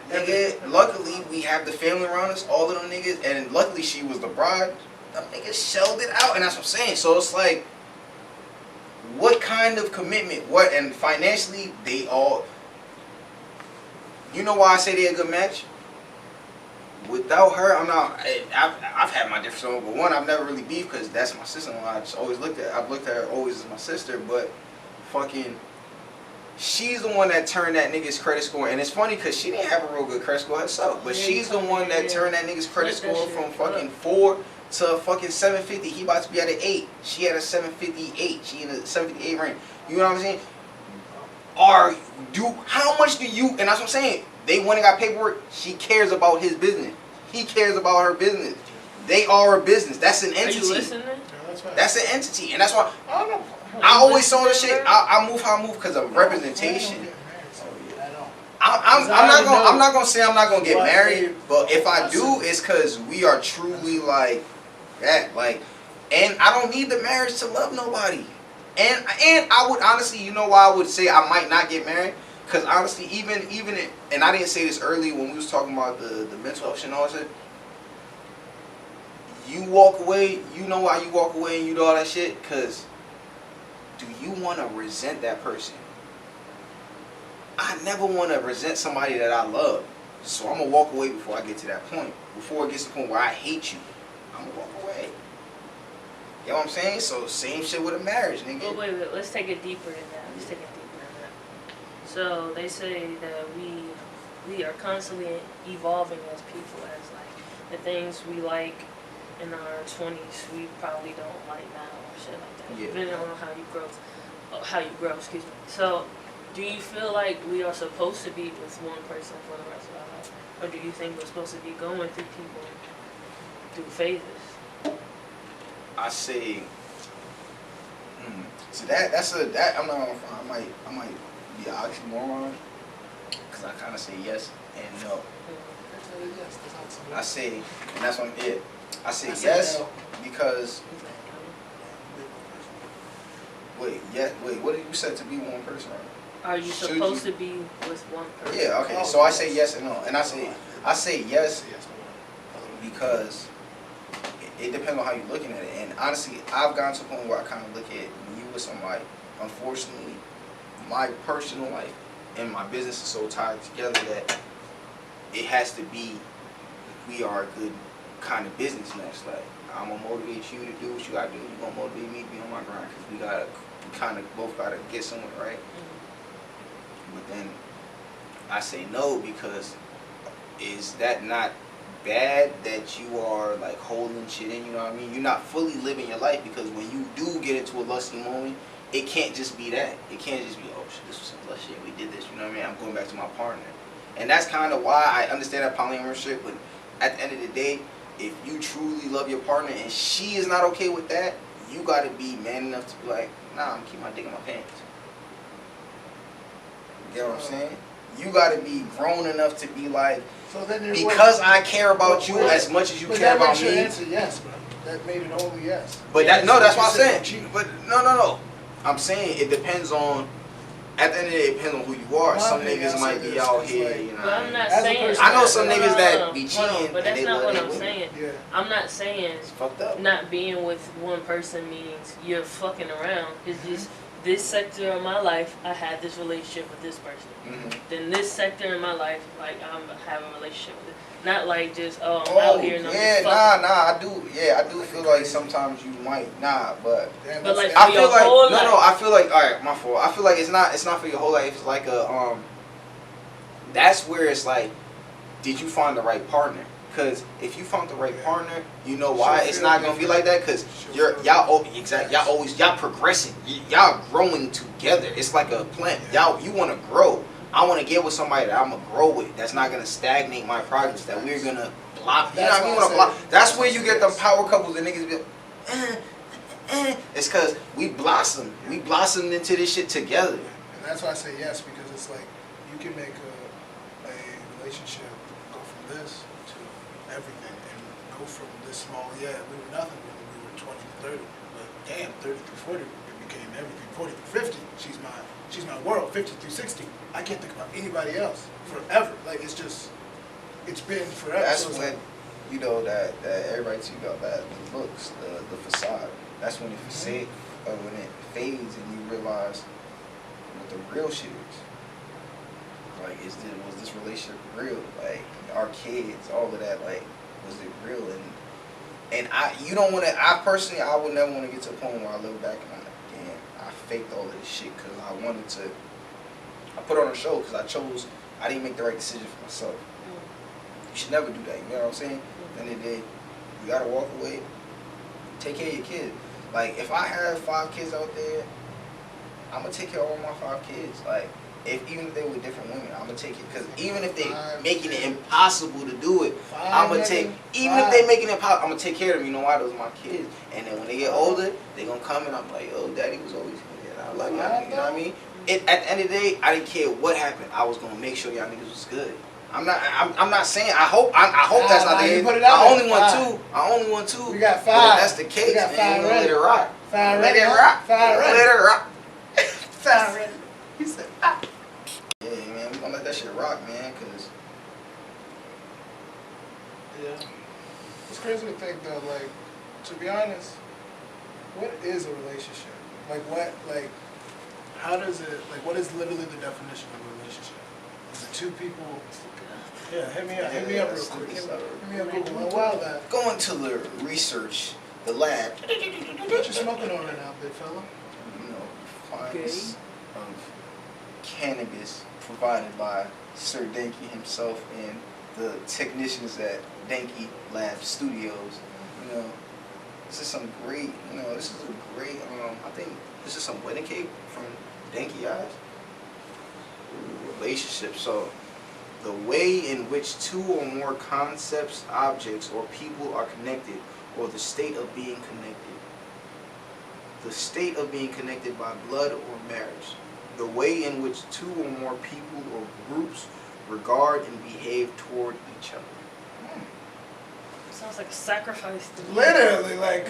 Nigga, luckily, we have the family around us, all of them niggas, and luckily she was the bride. Them niggas shelled it out, and that's what I'm saying. So it's like, what kind of commitment? What, and financially, they all, you know why I say they're a good match? Without her, I'm not, I've had my differences, but one, I've never really beefed because that's my sister-in-law. I've looked at her always as my sister, but fucking, she's the one that turned that nigga's credit score, and it's funny because she didn't have a real good credit score herself, but she's the one that turned that nigga's credit score from fucking 4 to fucking 750. He about to be at an 8. She had a 758. She in a 758 range. You know what I'm saying? How much do you? And that's what I'm saying. They went and got paperwork. She cares about his business. He cares about her business. They are a business. That's an entity. Are you listening? That's an entity, and that's why I always saw the shit. I move how I move because of representation. I'm not gonna say I'm not gonna get married, but if I do, it's because we are truly like that. Like, and I don't need the marriage to love nobody. And I would honestly, you know why I would say I might not get married? Because honestly, even and I didn't say this earlier when we was talking about the mental health and all that shit. You walk away, you know why you walk away and you do all that shit? Because do you want to resent that person? I never want to resent somebody that I love. So I'm going to walk away before I get to that point. Before it gets to the point where I hate you. I'm going to walk away. You know what I'm saying? So same shit with a marriage, nigga. Well, wait, let's take it deeper in that. So they say that we are constantly evolving as people, as like the things we like in our 20s we probably don't like now or shit like that. Yeah. Depending on how you grow, excuse me. So do you feel like we are supposed to be with one person for the rest of our life? Or do you think we're supposed to be going through people through phases? I say, so that I'm not gonna front. I might be an oxymoron because I kind of say yes and no. I say, and that's what I'm. I say yes no. Because. Wait, what did you say to be one person? Are you supposed to be with one person? Yeah, okay. So I say yes and no, and I say yes because it depends on how you're looking at it. And honestly, I've gotten to a point where I kind of look at when you with somebody. Unfortunately, my personal life and my business is so tied together that it has to be. We are a good kind of business match. Like, I'm gonna motivate you to do what you gotta do. You gonna motivate me to be on my grind because we kind of both gotta get somewhere, right? Mm-hmm. But then I say no because is that not bad that you are like holding shit in? You know what I mean? You're not fully living your life because when you do get into a lusty moment, it can't just be that. It can't just be, oh shit, this was some lust shit. We did this. You know what I mean? I'm going back to my partner, and that's kind of why I understand that polyamorous shit. But at the end of the day, if you truly love your partner and she is not okay with that, you gotta be man enough to be like, nah, I'm gonna keep my dick in my pants. You get what I'm saying? You gotta be grown enough to be like, so then because I care about you as much as you care about me. Answer yes, bro. That made it only yes. But that no, that's what I'm saying. But no. I'm saying it depends on. At the end of the day, it depends on who you are. Some niggas might be out here, you know. But I'm not saying. I know some niggas that be cheating, but that's not what I'm saying. Yeah. I'm not saying it's fucked up. Not being with one person means you're fucking around. It's just this sector of my life, I had this relationship with this person. Mm-hmm. Then this sector in my life, like I'm having a relationship with it. Not like just I'm out here and I'm just fucking. I do feel like sometimes you might but like I feel like whole life. I feel like alright, my fault. I feel like it's not for your whole life. It's like a that's where it's like, did you find the right partner? Because if you found the right partner, you know why it's not gonna be like that. Because y'all progressing, y'all growing together. It's like a plant. You want to grow. I want to get with somebody that I'm gonna grow with. That's not gonna stagnate my progress. That we're gonna block. You know what I mean? That's where you get them power couples and niggas be like, It's because we blossomed. We blossomed into this shit together. And that's why I say yes, because it's like you can make a relationship go from this to everything and go from this small, we were nothing when we were 20 to 30, but damn, 30 through 40, it became everything. 40 through 50, she's my world. 50 through 60, I can't think about anybody else forever. Like, it's been forever. That's so when, you know, that everybody talks about that in the books, the facade. That's when when it fades and you realize what the real shit is. Like, was this relationship real? Like, our kids, all of that, like, was it real? And I personally, I would never want to get to a point where I look back and I'm like, damn, I faked all of this shit because I put on a show because I didn't make the right decision for myself. You should never do that, you know what I'm saying? At the end of the day, you gotta walk away, take care of your kids. Like, if I have 5 kids out there, I'm gonna take care of all my 5 kids. Like, even if they were different women, I'm gonna take it. Because even if they making it impossible to do it, I'm gonna take, if they making it impossible, I'm gonna take care of them. You know why? Those are my kids. And then when they get older, they gonna come and I'm like, oh, daddy was always here. And I love y'all, you know what I mean? At the end of the day, I didn't care what happened. I was gonna make sure y'all niggas was good. I'm not saying. I hope that's not the case. I only want 2. We got 5. But if that's the case, we got 5 then ready. Let it rock. 5 Let ready. it rock. 5 ready. Let it rock. 5 ready. He said, ah. Yeah, man, we gonna let that shit rock, man, cause Yeah. It's crazy to think though, like, to be honest, what is a relationship? How does it, what is literally the definition of a relationship? Is it 2 people? Yeah, hit me up real quick. Hit me up Google. Oh, wow, that. going to the research, the lab, What you smoking on right now, big fella? you know, finds of cannabis provided by Sir Denki himself and the technicians at Denki Lab Studios. You know, this is some great, I think this is some wedding cake from Denki Eyes. Relationship. So, the way in which 2 or more concepts, objects, or people are connected, or the state of being connected. The state of being connected by blood or marriage. The way in which 2 or more people or groups regard and behave toward each other. Sounds like a sacrifice to me. Literally, like.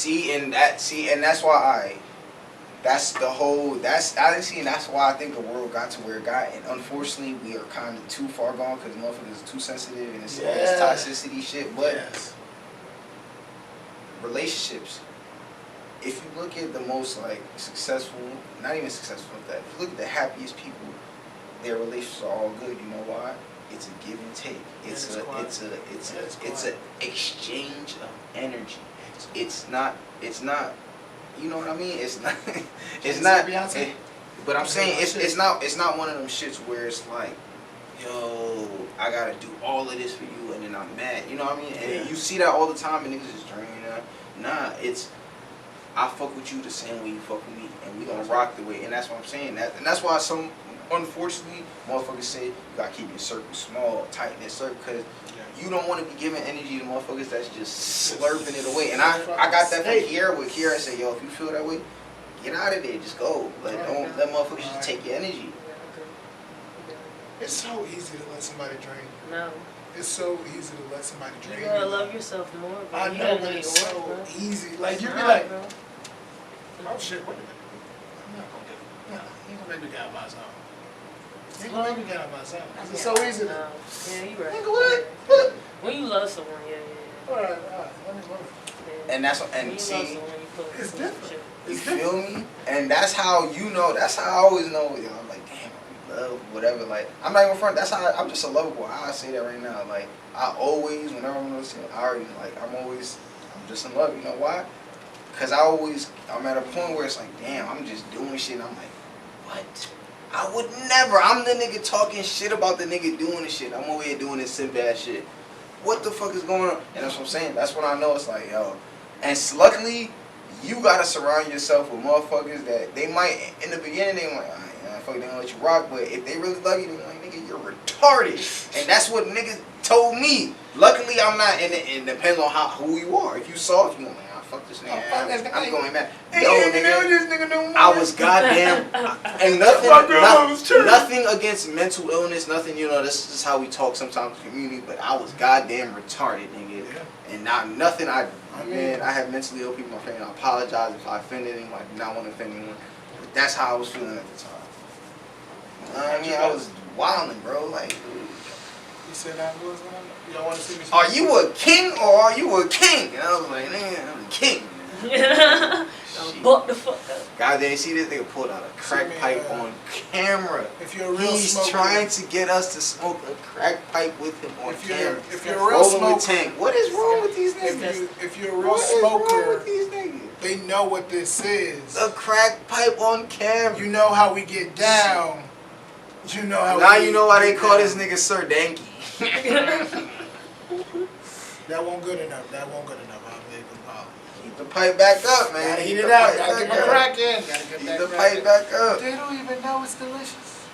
And that's why that's why I think the world got to where it got, and unfortunately we are kind of too far gone because motherfuckers are too sensitive and it's all this toxicity shit. But relationships, if you look at the most successful, not even successful like that, if you look at the happiest people, their relationships are all good. You know why? It's a give and take. It's an exchange of energy. It's not. You know what I mean? It's not. But I'm saying it's not one of them shits where it's like, yo, I gotta do all of this for you and then I'm mad. You know what I mean? And you see that all the time and niggas just draining that. Nah, it's I fuck with you the same way you fuck with me and we gonna rock the way. And that's what I'm saying. And that's why unfortunately, motherfuckers say you gotta keep your circle small, tight knit circle, because you don't want to be giving energy to motherfuckers that's just slurping it away. And I got that from Kiara, where Kiara said, yo, if you feel that way, get out of there, just go. Don't let motherfuckers just take your energy. It's so easy to let somebody drain. No. It's so easy to let somebody drain. You gotta love yourself more, bro. I know, but it's so easy. Like, you be like, oh shit, wait a minute. I'm not gonna get it. Nah, he ain't gonna make me get out my zone. He ain't gonna make me get out my zone. Because it's so easy to. Yeah, you right. Nigga, what? When you love someone, Alright, let me. Yeah. And that's When you and love see, someone, you put It's different. you feel me? And that's how you know. That's how I always know. You know, I'm like, damn, I love whatever. Like, I'm not even front. That's how I'm just a lovable. I say that right now. Like, I always, whenever I'm listening, I'm just in love. You know why? Because I'm at a point where it's like, damn, I'm just doing shit. And I'm like, what? I would never. I'm the nigga talking shit about the nigga doing the shit. I'm over here doing this simp ass shit. What the fuck is going on? And that's what I'm saying. That's when I know it's like, yo. And luckily, you gotta surround yourself with motherfuckers that they might, in the beginning, they like, fuck, they gonna let you rock. But if they really love you, they like, nigga, you're retarded. And that's what niggas told me. Luckily, I'm not, and it depends on who you are. If you soft, you like, fuck this Oh, nigga. fuck this nigga. I'm going mad. Hey, Yo, you know nigga. this nigga no more. I was goddamn, and nothing, My grandma was church. nothing against mental illness, nothing, you know, this is how we talk sometimes in the community, but I was goddamn retarded, nigga. Yeah. And not nothing, I man, I have mentally ill people in my family. I apologize if I offended anyone, I do not want to offend anyone, but that's how I was feeling at the time. You know what I mean, I was wilding, bro, like, You said I was on. You don't want to see me. are you a king or are you a king? And I was like, nigga, I'm a king. Shit. Buck the fuck up. God, they see this nigga pulled out a crack pipe on camera. If you're a real He's smoker, trying to get us to smoke a crack pipe with him on camera. if you're a real Rolling with smoker, Tank. What is wrong with these niggas? if you're a real What is wrong smoker, with these niggas? they know what this is. A crack pipe on camera. You know how we get down. You know how. Now we you know why they get call down. this nigga Sir Danky. That won't good enough. That won't good enough. I'll make them all. Keep the pipe back up, man. Gotta heat Keep it the out. pipe Gotta get back my up. crack in. Gotta get Keep that the crack pipe in. back up. They don't even know it's delicious.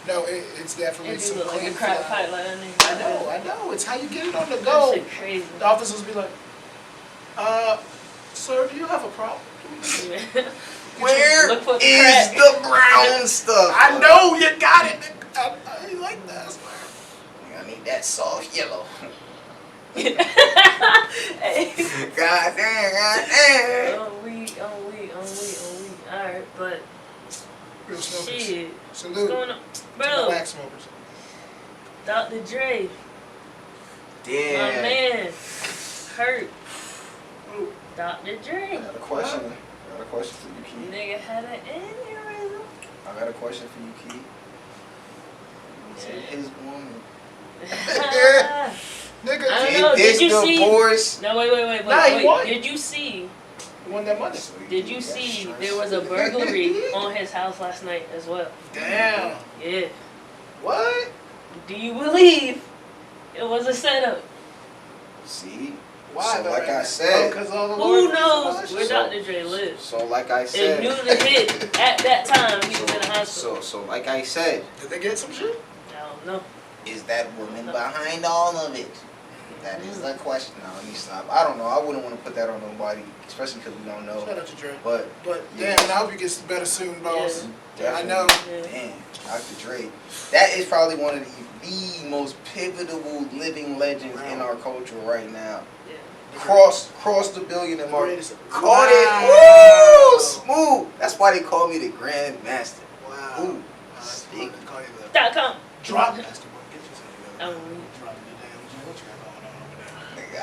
No, it's definitely It do some look like a clean crack flour. pipe like that nigga. I know. It's how you get it on the That go. shit crazy. The officers be like, sir, do you have a problem? Where Look for the is crack. the brown stuff? I know you got it. I like that. I swear. I need that soft yellow. Hey. God damn. On we. Alright, but Real smokers. shit. What's Salute going on? to the Bro, black smokers. Dr. Dre, my Damn. man, hurt. Ooh. Dr. I Dre. got a question. I got a question for you, Key. Nigga had an aneurysm. I got a question for you, Key. You said his woman. Nigga, I don't Did know, this did you see- divorce? No, wait. Nah, he won. Did you see? you want that money? Did you see there was a burglary on his house last night as well? Damn. Yeah. What? Do you believe it was a setup? See? Why? So though, like I man? said- because all the Who lawyers- knows where So- Dr. Dre lives? So like I And said. knew the hit at that time he was in the hospital. So like I said, Did they get some shit? I don't know. is that woman behind all of it? That is the question. No, let me stop. I don't know. I wouldn't want to put that on nobody, especially because we don't know. Shout out to Dre. But But yeah. damn, I hope you get better soon, boss. I know. Yeah. Damn, Dr. Dre. That is probably one of the most pivotal living legends in our culture right now. Yeah. Cross the billion and mark. Greatest- Caught Wow. it. Woo! Smooth. That's why they call me the Grand Master. Wow. Ooh. They call you the .com. drop master. Boy. Get yourself together. Oh. Dropping the damn G. What you got going on over there? Nigga,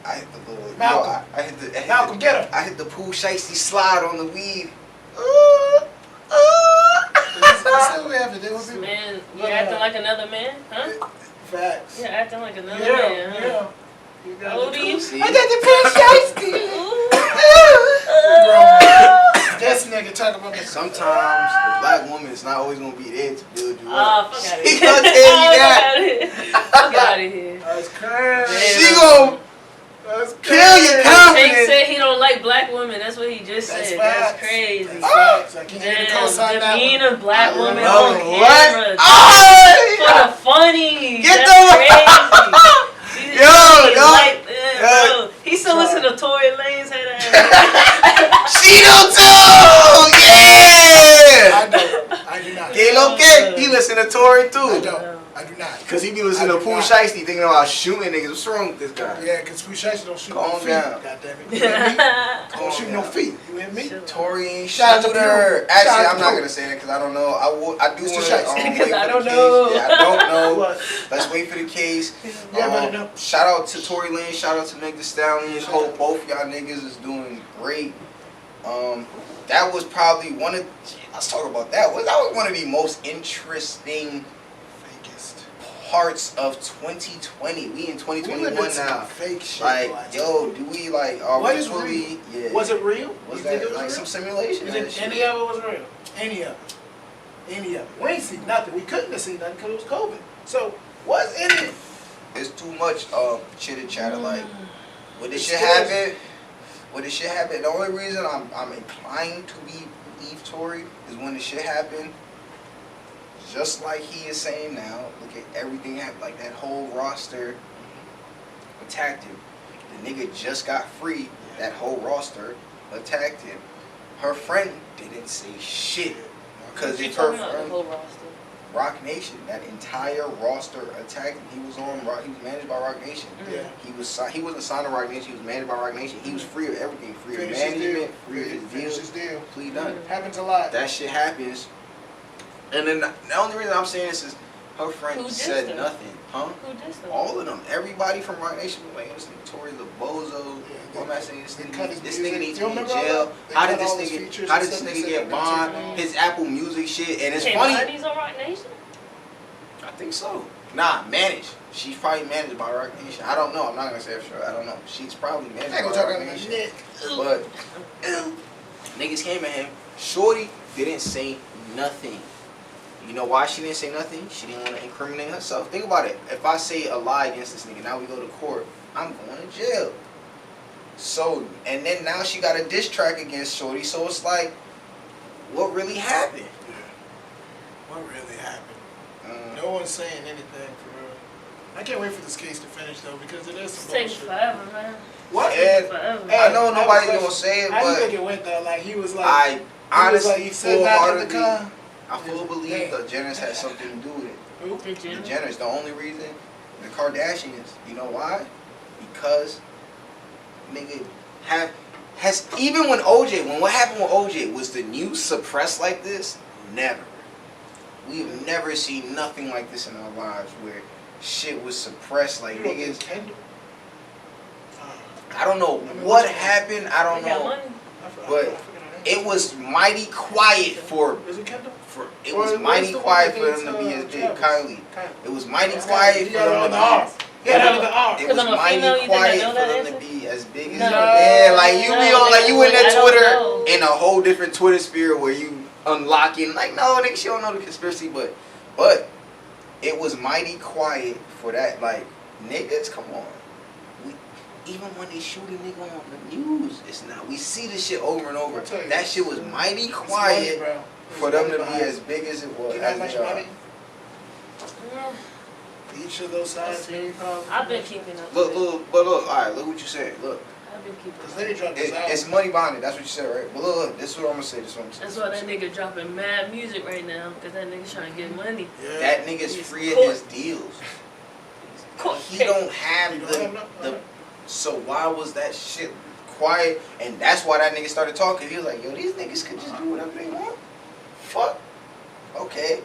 I hit the little. Malcolm. I hit the. Malcolm, get him. I hit the pool shiesty slide on the weed. That's what we have to do with people. Man, you acting like another man? Huh? Facts. You're acting like another Yeah, man, huh? yeah. You got How old the are you? cool- See? I got the pink shiesty. Ooh. This nigga talk about me. Sometimes the black woman is not always gonna be there to build you Ah, up. fuck out of She here. gonna tell you that. Fuck out of here. That's crazy. She gonna That's kill your crazy. Tank confidence. said he don't like black women. That's what he just That's said. facts. That's crazy. That's facts. I can't even Damn, co-sign that one. demeaning black I women love on what? camera. Oh, For the funny. Get That's the- crazy. Yo, bro. He still listen to Tory Lanez head ass. she don't too. Yeah. I don't. I do not. Que lo que? He listen to Tory I too. don't. I do not. Cause he be listening I to do Pooh not. Shiesty thinking about shooting niggas. What's wrong with this guy? Yeah, because Pusha don't shoot Calm no feet. down. God damn it. You hear me? Don't Calm shoot no down. feet. You hear me? Chill. Tory ain't Shout out to shooter. Pooh. Actually, Shout out I'm to not Pooh. gonna say that because I don't know. I do Mr. want Shiesty. to Because I don't case. know. Yeah, I don't know. What? Let's wait for the case. Yeah, but no. Shout out to Tory Lanez. Shout out to Meg Thee Stallion. Shout Hope out. both y'all niggas is doing great. That was probably one of. Let's talk about that. That was one of the most interesting Fakest. parts of 2020. We in 2021 now. Fake shit. Like, boy. yo, do we like? Are What we is fully? Yeah. Was it real? Was You that think it was like real? some simulation? Is and it, shit? any of it was real? Any of it. Any of it. We ain't seen nothing. We couldn't have seen nothing because it was COVID. So, what's in it? It's too much chitter chatter. Like, when this It's shit scary. happen, when this shit happen, the only reason I'm inclined to believe Tory is when the shit happened. Just like he is saying now, look at everything like that whole roster attacked him. nigga just got free. That whole roster attacked him. Her friend didn't say shit. Because if her the friend, whole roster. Rock Nation, that entire roster attacked him. He was on Rock. He was managed by Rock Nation. Yeah. He wasn't signed to Rock Nation. He was managed by Rock Nation. He was free of everything. Free of Finish his deal. management. Free of his Finish his deal. deal. Completely done. Happens a lot. That shit happens. And then the only reason I'm saying this is her friend Who dissed said her? nothing. Huh? Who dissed them? All of them. Everybody from Rock Nation was like, this nigga Tory the bozo. What am I saying? This nigga needs to be in jail. How did this nigga get bond? His Apple Music shit. And it's funny. Money's on Rock Nation? I think so. Nah, managed. She's probably managed by Rock Nation. I don't know. I'm not gonna say for sure. I don't know. She's probably managed by Rock Nation. But niggas came at him. Shorty didn't say nothing. You know why she didn't say nothing? She didn't want to incriminate herself. Think about it. If I say a lie against this nigga, now we go to court, I'm going to jail. So, and then now she got a diss track against Shorty. So it's like, what really happened? What really happened? No one's saying anything for real. I can't wait for this case to finish though because it is It's some taking bullshit. forever, man. What? And Forever. I know nobody's gonna say it, How do you but think it went though? Like he was like, I honestly, he said not in the full-heartedly, car. I fully believe the Jenners had something to do with it. Who? The The Jenner. Jenners, the only reason, the Kardashians, you know why? Because nigga has even when what happened with OJ, was the news suppressed like this? Never. We've never seen nothing like this in our lives where shit was suppressed like niggas. Kendall. I don't know what happened, I don't They got know. money. But it was mighty quiet for Is it Kendall? it was mighty quiet for them to be as big. Kylie. It was mighty quiet for them to be. Yeah, the R. It Because was I'm a female, mighty you think I quiet know for that them to answer? be as big as No. yeah, like you be on like you in that I don't Twitter know. in a whole different Twitter sphere where you unlocking like no nigga she don't know the conspiracy but it was mighty quiet for that like niggas come on. Even when they shoot a nigga on the news, it's not. We see this shit over and over. That shit was mighty quiet for them to be as big as it was. You know how much as they are. money? Yeah. Each of those sides, maybe probably. I've been keeping up. Look, with it. all right, look what you said. Look, I've been keeping Because up. then he dropped his album. it's money behind it. That's what you said, right? But look, this is what I'm gonna say. That's why that nigga dropping mad music right now. Because that nigga's trying to get money. Yeah. That nigga's He's free of court. his deals. Court He case. don't have You don't have the. no- So why was that shit quiet? And that's why that nigga started talking. He was like, yo, these niggas could just do whatever they want. Fuck. Okay.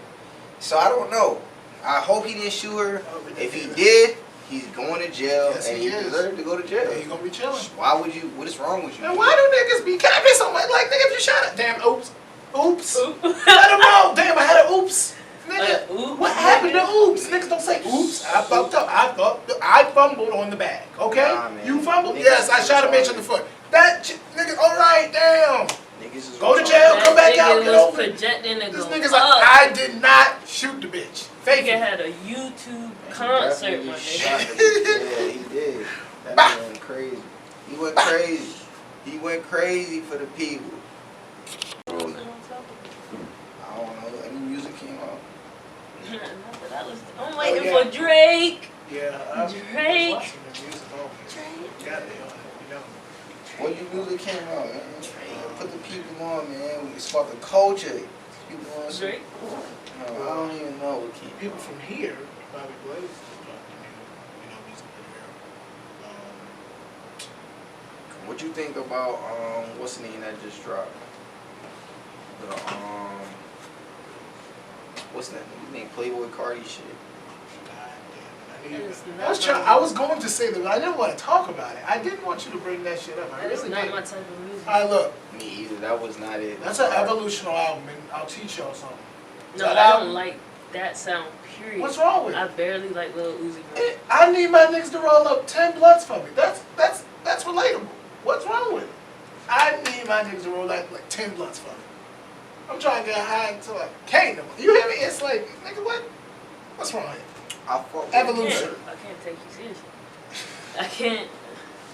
So I don't know. I hope he didn't shoot her. If he did, he's going to jail. Yes, and he he is. deserved to go to jail. Yeah, you gonna be chilling. Why would you? What is wrong with you? And why do niggas be capping so much? Like, nigga, if you shot it, damn, oops. Let him know. Damn, I had an oops. Nigga, Oops, what happened to nigga. oops? Niggas don't say oops. I fucked up. I fumbled on the bag. Okay? Nah, man. You fumbled? Niggas Yes, I is shot a bitch in the foot. That nigga, alright, damn. Niggas is Go to retarded. jail, come back That out, nigga get was over it. projecting to This go nigga's up. like, I did not shoot the bitch. Fake Nigga it. had a YouTube He concert, definitely my shot nigga. the bitch. Yeah, he did. That nigga went crazy. He went crazy. He went crazy for the people. I don't know. Any music came out? Not that I was. I'm waiting yeah. for Drake. Yeah, I was Drake. watching the music on. Got it on it, you know. What new music came out, man? Put the people on, man. It's about the culture. People on some, Drake. no, I don't even know what came People out. from here, Bobby Blaze, music video. What you think about what's the name that just dropped? The what's that name? Playboy Cardi shit. I was going to say that I didn't want to talk about it. I didn't want you to bring that shit up. I That is really not didn't. my type of music. Look, Me either. That was not it. that's an evolutional album, and I'll teach y'all something. No, That I album- don't like that sound. Period. What's wrong with I it? barely like Lil Uzi Vert. I need my niggas to roll up 10 blunts for me. That's relatable. What's wrong with it? I need my niggas to roll up like 10 blunts for me. I'm trying to get high until I can't. You hear me? It's like, nigga, what? What's wrong with it? I fuck with Evolution. it. I can't take you seriously. I can't.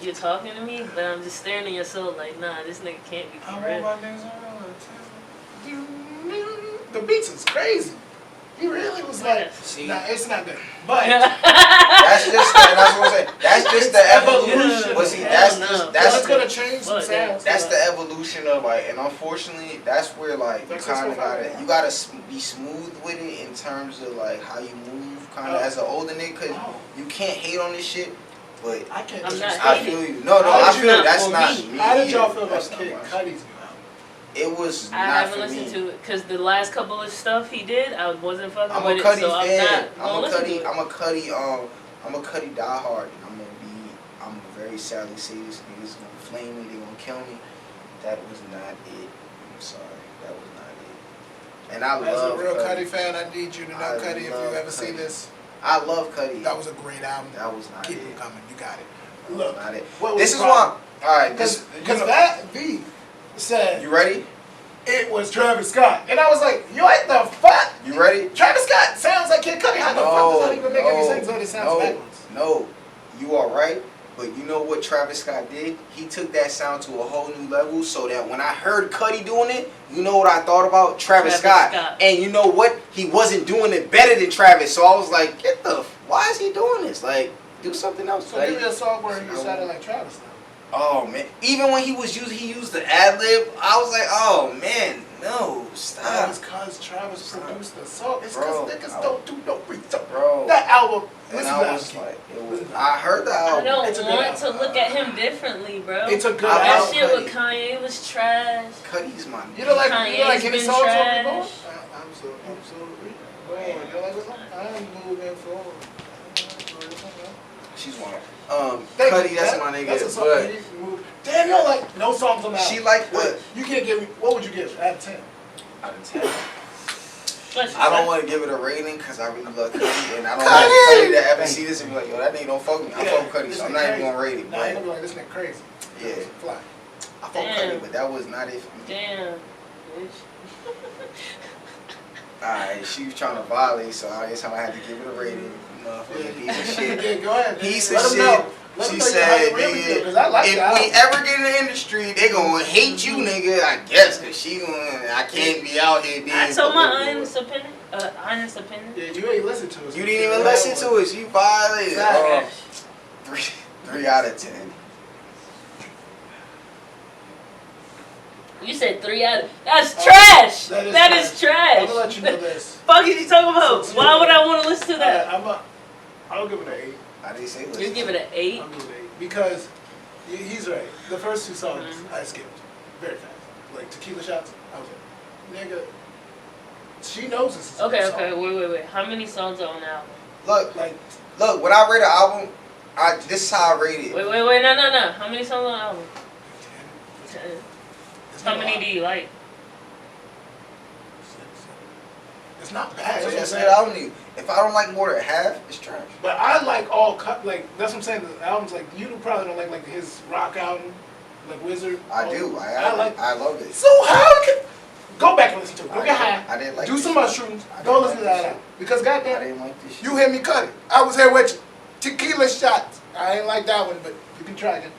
You're talking to me, but I'm just staring at your soul like, nah, this nigga can't be I for want real. my niggas to roll up 10. The beats is crazy. He really was like, See? nah, it's not good. But That's just the, and that's what I'm saying. That's just the evolution. But see, combination of like, and unfortunately, that's where like you kind of gotta be smooth with it in terms of like how you move, kind of as an older nigga, cause you can't hate on this shit. But I can't. I'm not I hating. feel you. No, I feel not that's for not me. me. How did y'all either. feel about That's not Kid my Cudi's shit. new album? It was I not haven't for listened me. to it because the last couple of stuff he did, I wasn't fucking I'm with a Cudi it, so fan. I'm not gonna listen to it. I'm a Cudi diehard, and I'm gonna very sadly say this, niggas gonna flame me, they gonna kill me. That was not it. I'm sorry, that was not it. And I love As a real Cudi. Cudi fan, I need you to know, I Cudi, if you love ever see Cudi. this, I love Cudi. that was a great album. That was not Keep it. it coming. You got it. That was Look, not it. what was This the is why. problem? All right, Because you know, that V said you ready? it was Travis Scott, and I was like, "You what the fuck? You ready? Travis Scott sounds like Kid Cudi. How the fuck does that even make any sense? no, So it sounds backwards." no, you are right. But you know what Travis Scott did? He took that sound to a whole new level so that when I heard Cudi doing it, you know what I thought about? Travis Scott. And you know what? He wasn't doing it better than Travis. So I was like, why is he doing this? Like, do something else. So give me a song where he sounded like Travis now. Oh man. Even when he used the ad lib, I was like, oh man, no, stop. It's because Travis produced the song. It's Bro, because niggas don't do no research. Bro. That album. And Listen I to was that. like, I heard the I album. don't It's a good want to album. look at him differently, bro. It's a good I That love album. shit with Cudi. Kanye was trash. Cudi's my You don't like Kanye's any been songs on trash. the Absolutely. Boy, you don't like this song? I'm moving forward. She's one. Thank Cudi, you. that's That- my nigga. That's a song But you need to move. Damn, you don't like no songs on the album. she like Wait, what? you can't give me. What would you give out of 10? Out of 10. Let's I don't just- want to give it a rating because I really love Cudi, and I don't Cudi! want Cudi to ever see this and be like, yo, that nigga don't fuck with me. I Yeah, fuck with Cudi, this so I'm nigga not even crazy. gonna rate it. Nah, you But gonna be like, this nigga crazy. yeah, Fly. I fuck with Damn. Cudi, but that was not it for me. Damn, bitch. Alright, she was trying to violate, so I guess I had to give it a rating. Motherfucking piece of shit. Yeah, go ahead. Piece Let of him shit. know. Let him She know said, how you really feel, nigga, 'cause I like if that we album. ever get in the industry, they gonna hate you, nigga. I guess, cause she gonna, I can't be out here being. I told my political. honest opinion. Yeah, you ain't listen to us. You didn't even listen to it. You violated. Facts. 3 out of 10. You said 3 out of... That's trash! That is I'm trash! gonna let you know this. Fuck is you talking about? So, Why would I want to listen to that? I'll give it an 8. I didn't say You listen. give it an 8? I'll give it an 8 because he's right. The first 2 songs Mhm. I skipped very fast. Like Tequila Shots, I was like, nigga, she knows this is a Okay, good okay, song. wait. How many songs are on the album? Look, Like, when I rate an album, this is how I rate it. Wait, no. How many songs on the album? 10. it's How not a many lot. do you like? It's not bad. So That's what I'm that's saying. it. I don't need. If I don't like more than half, it's trash. But I like all cut. Like that's what I'm saying. The albums like you probably don't like his rock album, like Wizard. I all do. those. I like. love it. So how can go back and listen to it? Go get high. I didn't like. Do this some shit. mushrooms. I Go didn't listen to like that this album. Because shit. I goddamn, didn't like this shit. you hear me cut it. I was here with you. Tequila Shots. I ain't like that one, but you can try again.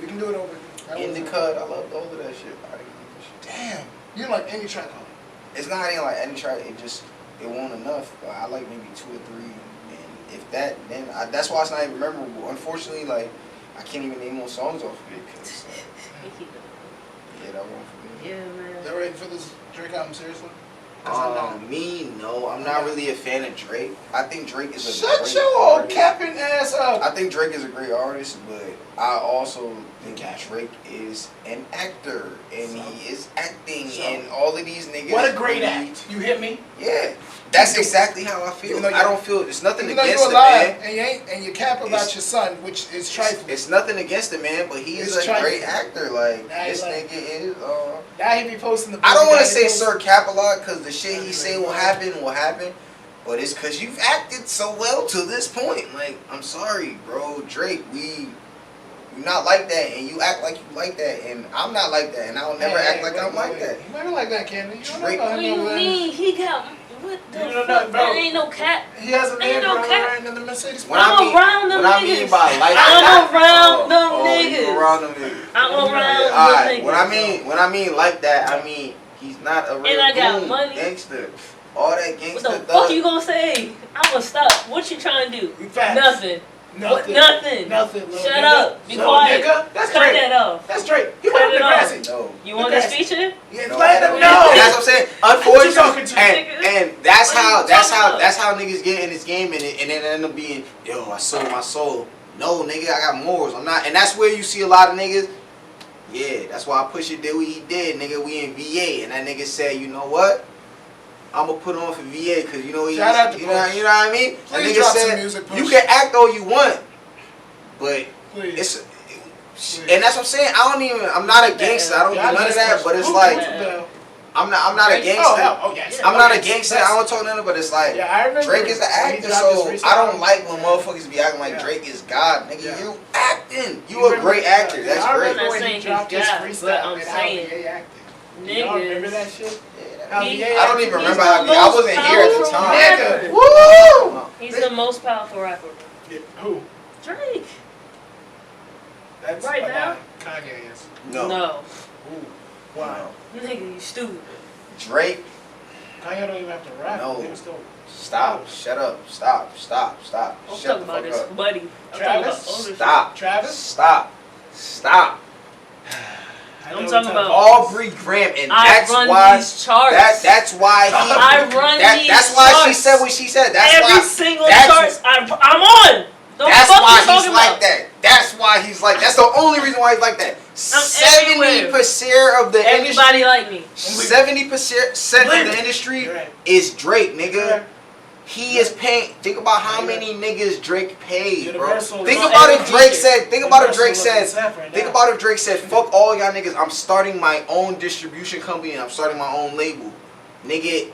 We can do it over. That In the wasn't- cut, I loved all of that shit. I didn't like this shit. Damn. You don't like any track on it. It's not even like any track. It won't enough. I like maybe 2 or 3, and if that, then that's why it's not even memorable. Unfortunately, like I can't even name more songs off of it. 'Cause, yeah, that one for me. Yeah, man. Y'all ready for this Drake album seriously? 'Cause I'm not. Me, no. I'm not really a fan of Drake. I think Drake is a Shut great your old artist. capping ass up. I think Drake is a great artist, but I also think Drake is an actor, and he is acting, So- and all of these niggas. What a great really- act. You hit me? Yeah, that's exactly how I feel. Even though I don't feel. It's nothing Even though against you're the alive man. and you cap about It's- your son, which is trifling. It's nothing against the man, but he is It's a trifling. great actor. Like Nah, this he like- nigga is. Now he be posting the. I don't want to He say post- Sir Cap a lot because the shit he say will happen, but it's because you've acted so well to this point. Like I'm sorry, bro, Drake, we not like that, and you act like you like that, and I'm not like that, and I'll never act like I'm like that. He might be like that, Candy. You don't Drake- know What him do you over there. mean? He got... What the You don't fuck? know, bro. That ain't no cat. He has a Ain't name no running cap. around in the Mercedes. When I mean- around them What I niggas. mean by like, I'm around them you niggas. around them niggas. I'm around them Alright, niggas. when I mean like that, I mean he's not a real And I got goon, money. gangster. All that What gangster the thug. fuck you gonna say? I'ma stop. What you trying to do? We facts. Nothing. What? Nothing. Nothing. Little Shut nigga. up. Be Little quiet. Nigga. That's Cut Drake. that off. That's Drake. He Cut went it up off. the grassy. No. You want this feature? Yeah, No. let him And know. that's what I'm saying. What you Unfortunately, talking to, and that's What how you talking that's how niggas get in this game and it end up being, yo, I sold my soul. No, nigga, I got morals. I'm not, and that's where you see a lot of niggas. Yeah, that's why I push it did what he did, nigga. We in VA, and that nigga said, you know what? I'm gonna put on for VA because you know he's, Shout out to you know what I mean. That Please nigga drop some said, music, Push. you can act all you want, but Please. it's. And that's what I'm saying. I'm not a gangster. I don't do none of that. But it's like, I'm not a gangster. Oh, yes. I'm not a gangster. I don't talk nothing. But it's like, Yeah, I remember Drake is an when he actor, dropped so his I freestyle. don't like when motherfuckers be acting like Yeah. Drake is God, nigga. Yeah. You acting. You remember- a great actor. That's I great. remember when saying he he's dropped his God, freestyle but I'm and how saying VA acted. Y'all remember niggas. that shit? Yeah, How He- VA I don't even acted? remember the how I most wasn't here at the powerful time. rapper. Nigga, woo! He's the most powerful rapper. Yeah, who? Drake. That's Right now? Kanye is. No. Ooh, why? Nigga, you stupid. Drake, Kanye don't even have to rap. No. Niggas still- stop. Shut up. Stop. I'm Shut talking the about fuck this up. buddy. I'm talking Travis? about older shit. Stop. Travis? Stop. I I'm know talking what about- Aubrey Graham, and I that's run why. these charts. That's why he. I run these That's why she charts. said what she said. That's Every why. single that's- charts I'm on. The That's fuck why you he's talking like about? that. That's why he's like. That's the only reason why he's like that. 70% of the industry. Everybody like me. 70% of the industry You're right. is Drake, nigga. You're right. He is paying. Think about how You're many niggas Drake paid, bro. Universal Think is about on if every Drake feature. said. Think about if Drake Universal said. looking right Think now. about if Drake said, "Fuck all y'all niggas. I'm starting my own distribution company and I'm starting my own label, nigga."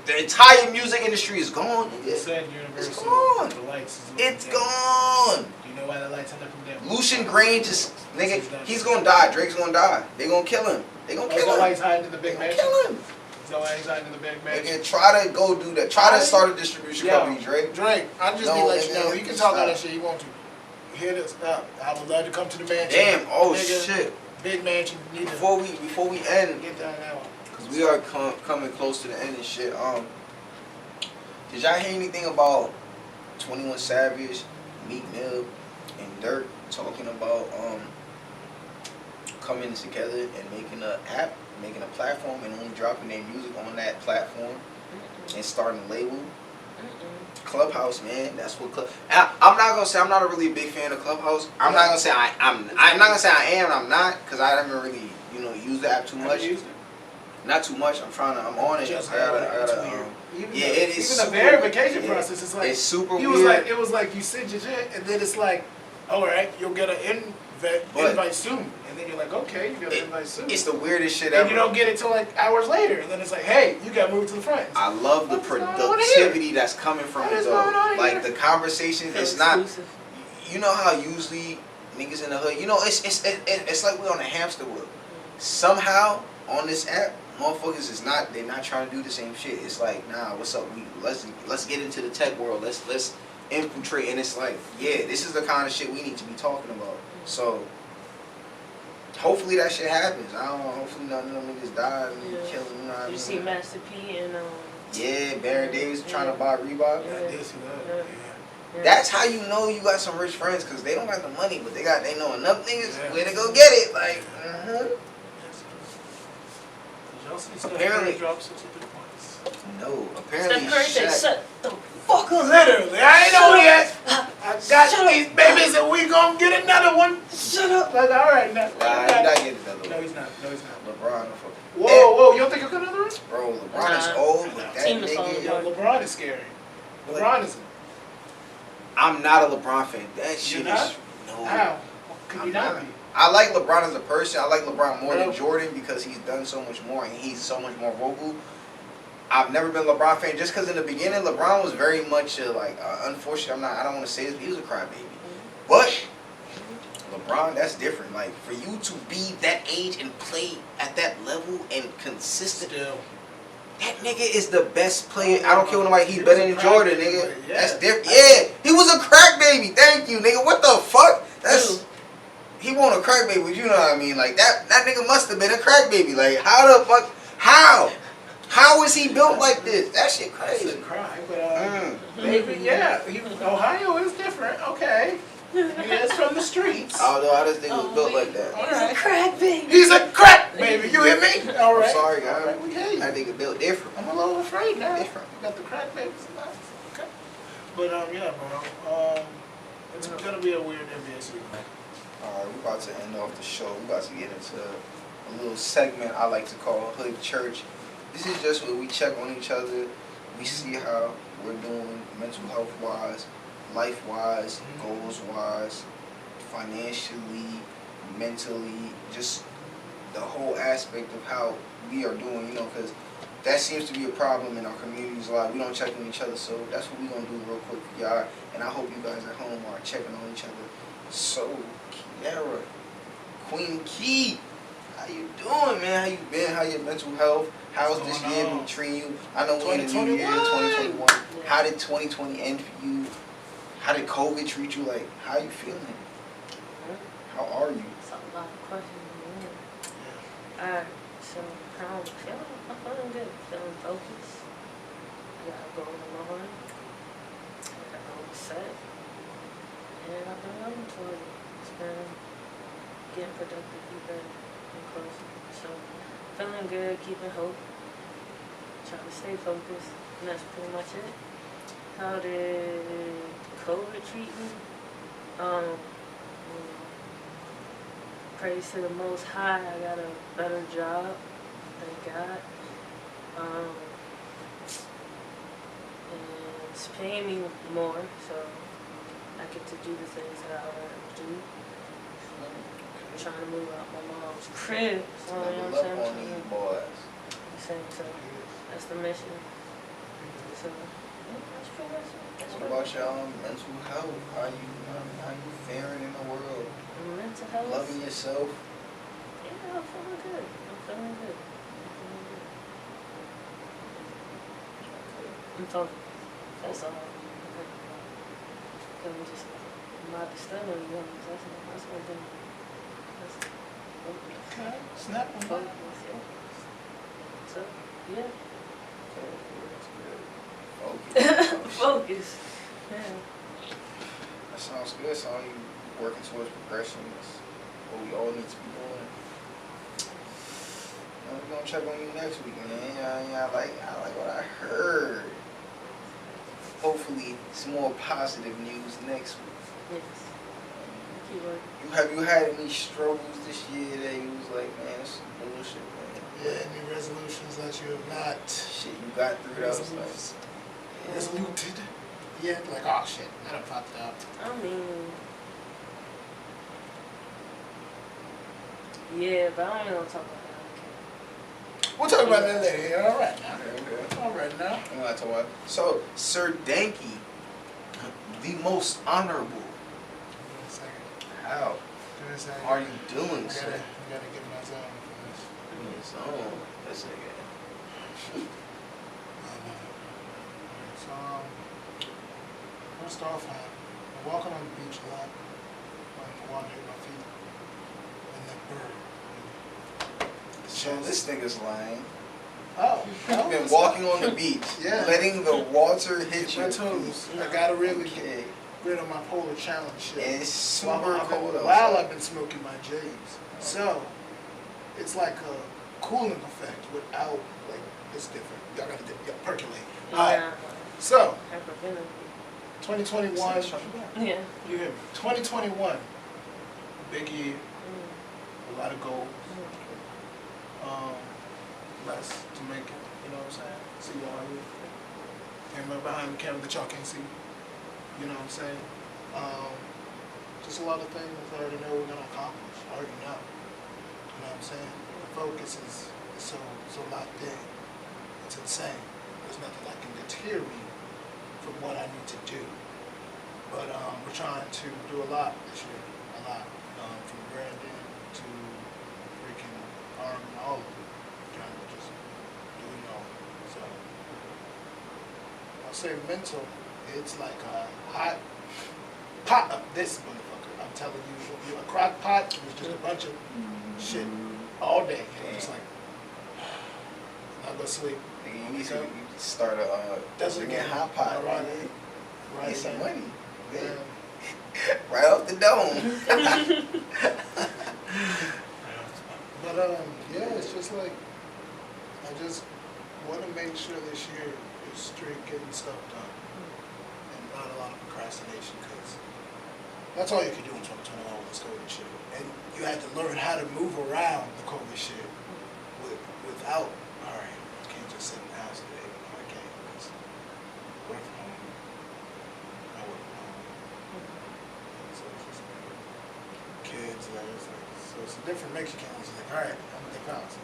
The entire music industry is gone, He nigga. said Universal. gone. The lights is looking It's down. gone. Do you know why the lights are looking down? Lucian Grange is nigga. He's gonna die. Drake's gonna die. They gonna kill him. They gonna Oh, is kill that why him. he's hiding in the They big gonna mansion? kill him. Is that why he's hiding in the big mansion? Nigga, try to go do that. Try to start a distribution Yo, company, Drake. Drake, I just No, need to let you nigga, know. You can talk all stop. that shit you want to. Hit us up. I would love to come to the mansion. Damn. Oh Nigga, shit. Big mansion. Need to Before we end, get down that one. cause we are coming close to the end and shit. Did y'all hear anything about 21 Savage, Meek Mill, and Dirk talking about coming together and making an app, making a platform, and only dropping their music on that platform and starting a label? Clubhouse, man, that's what I'm not gonna say I'm not a really big fan of Clubhouse. I'm not gonna say I'm not gonna say I am. I'm not, cause I haven't really used the app too Have much. you used it? Not too much. I'm on it. Just I gotta. it's weird. Even yeah, the, it is even super- the verification yeah, process is like it's super he weird. was like it was like you send your shit and then it's like, all right, you'll get an But- invite soon, and then you're like, okay, you get an invite soon. It's the weirdest shit and ever. you don't get it till like hours later, and then it's like, hey, you got moved to the front. It's I love the What's going on productivity that's coming from What it is though. going on Like here? the conversation, Feel it's not. exclusive. You know how usually niggas in the hood, it's like we're on a hamster wheel. Somehow on this app, motherfuckers they're not trying to do the same shit. It's like, nah, what's up? Let's get into the tech world. Let's infiltrate, and it's like, yeah, this is the kind of shit we need to be talking about. So hopefully that shit happens. I don't know. Hopefully none of them niggas die and Yeah. kill them. You know what I You mean? see Master P and Yeah, Baron Davis trying to buy Reebok. I did see that. Yeah. Yeah. That's how you know you got some rich friends, because they don't got the money, but they know enough niggas Yeah. where to go get it. Like, Did y'all see Steph Apparently- Curry drop 63 points? no. Apparently, Steph Curry said, Shaq- "Shut the fuck up." Literally, I ain't know yet. I got Shut these babies and we gonna get another one. Shut up. Like, all right, now. Nah, he not getting another No, one. he's not. No, he's not. LeBron, Whoa, you don't think he'll get another one? bro, LeBron is Nah. old, but that Team is falling nigga. Yo, apart. LeBron is scary. LeBron is. I'm not a LeBron fan. That shit not? is no. How? Could you I'm not not. be? I like LeBron as a person. I like LeBron more Bro. than Jordan because he's done so much more and he's so much more vocal. I've never been a LeBron fan just because in the beginning LeBron was very much unfortunately I don't want to say this, but he was a crybaby. But LeBron, that's different. Like for you to be that age and play at that level and consistent, Still. that nigga is the best player. I don't care what nobody. He's He was better a than crack Jordan, baby, nigga. but yeah. That's different. Yeah, he was a crack baby. Thank you, nigga. What the fuck? That's. He wasn't a crack baby, but you know what I mean. Like that nigga must have been a crack baby. Like how the fuck? How is he built like this? That shit That's crazy. a cry, but Mm. Maybe, yeah. Ohio is different. Okay. He is from the streets. I don't know how this thing was built like that. He's a crack baby. He's a crack baby. You hear me? All right. I'm sorry, All guys. right, we hear you. That nigga built different. I'm a little afraid now. Different. You got the crack babies. Okay. But yeah, bro. It's gonna be a weird NBA season. Alright, we're about to end off the show. We're about to get into a little segment I like to call Hood Church. This is just where we check on each other. We see how we're doing mental health wise, life wise, goals wise, financially, mentally, just the whole aspect of how we are doing, because that seems to be a problem in our communities a lot. We don't check on each other, so that's what we're going to do real quick for y'all. And I hope you guys at home are checking on each other. So, Kiara, Queen Key, how you doing, man? How you been? How your mental health? How's this year been treating you? I know we're in the new year, 2021. Yeah. How did 2020 end for you? How did COVID treat you? Like, how are you feeling? How are you? It's a lot of questions. Alright, so how I'm feeling? I'm feeling good. Feeling focused. I got a goal in mind. I got a goal set. And I've been working toward it. It's been getting productive even and closer. So feeling good, keeping hope. Trying to stay focused. And that's pretty much it. How did COVID treat me? Praise to the Most High, I got a better job, thank God. And it's paying me more, so I get to do the things that I want to do. I'm trying to move out my mom's crib, so you know what I'm saying? So that's the mission. So yeah, that's pretty much it. What about your mental health? How you faring in the world? Mental health. Loving yourself? Yeah, I'm feeling good. I'm focused. That's all. I'm just not disturbing you. That's what I'm doing. Okay. Snap on Focus, yeah. So, yeah. Focus. Focus. Yeah. That sounds good. Sounds like you working towards progression. That's what we all need to be doing. We're gonna check on you next week, man. I like what I heard. Hopefully, some more positive news next week. Yes. Keep working. Have you had any struggles this year that you was like, man, this is bullshit, man? Yeah, any resolutions that you have not Shit, you got through that. resoluted yet? Like, oh shit, I done popped out. I mean, yeah, but I don't even want to talk about that. We'll talk about that later. All right now. Okay. All right now. I'm not talking about. So, Sir Danky, the most honorable. Give me a second. How Give me a second. are you doing, I sir? gotta get my zone for this. Yes, oh, that's a good. So, first off, I'm walking on the beach a lot. I'm wandering my feet. And that bird. So this nigga's lying. Oh. You've been walking on the beach, Yeah. letting the water hit My your toes. feet. I gotta really get Okay. rid of my polar challenge shit. And it's super cold While outside. I've been smoking my J's. So, it's like a cooling effect without, like, it's different. Y'all gotta percolate. Alright, Yeah. so, Hyperventilating. 2021, Yeah. you hear me? 2021, big year, Mm. a lot of goals, less to make it, you know what I'm saying? See y'all here. Camera behind the camera that y'all can't see, you know what I'm saying? Just a lot of things I already know we're gonna accomplish, I already know. You know what I'm saying? The focus is so locked in, it's insane. There's nothing that can deter me from what I need to do. But we're trying to do a lot this year, a lot. From branding to freaking and all of it. Trying to just do it all. So I'll say mental, it's like a hot pot up this motherfucker. I'm telling you, a crock pot was just a bunch of shit all day. And I'm just like, not gonna sleep. Nigga, you need to start a That's freaking again hot pot. Right. Right. Get some money. Yeah. Right off the dome. But yeah, it's just like I just want to make sure this year is straight getting stuff done and not a lot of procrastination, because that's all you can do in 2021 with this COVID shit. And you had to learn how to move around the COVID shit without, all right, I can't just sit in the house today. No, I can't, because work from home. I work from home. So it's just kids, like, so it's a different mix. You can't always like, all right, I'm gonna take pounds.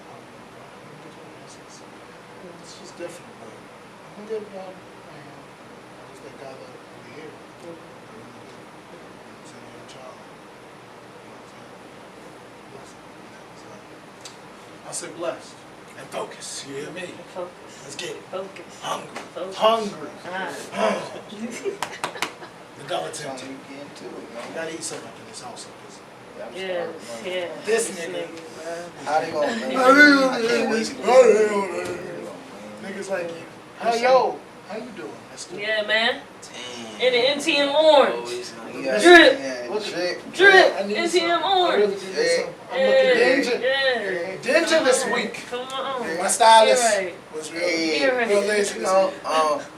It's just different, but I'm good, man. I just thank God that we're here. It's in your child. You know what I'm saying? Blessed. I say blessed and focus. You hear me? Focus. Let's get it. Focus. Hungry. Focus. Hungry. Ah. The dollar That's all tempting. you get into it, You man. gotta eat something after this also, 'cause I'm Yeah, starving, man. yeah. This nigga. bro. How they gonna I can't wait to get niggas like you. How you doing? That's good. Yeah, man. Damn. In the NTM orange. Always, you gotta- Drip. Yeah, Look- drip. Drip. I need NTM some. I really orange. do need Yeah. some. I'm looking dingy. Yeah. Dingy this week. Come on. My stylist You're right. was real, Hey, You're right. real lazy you this know, week.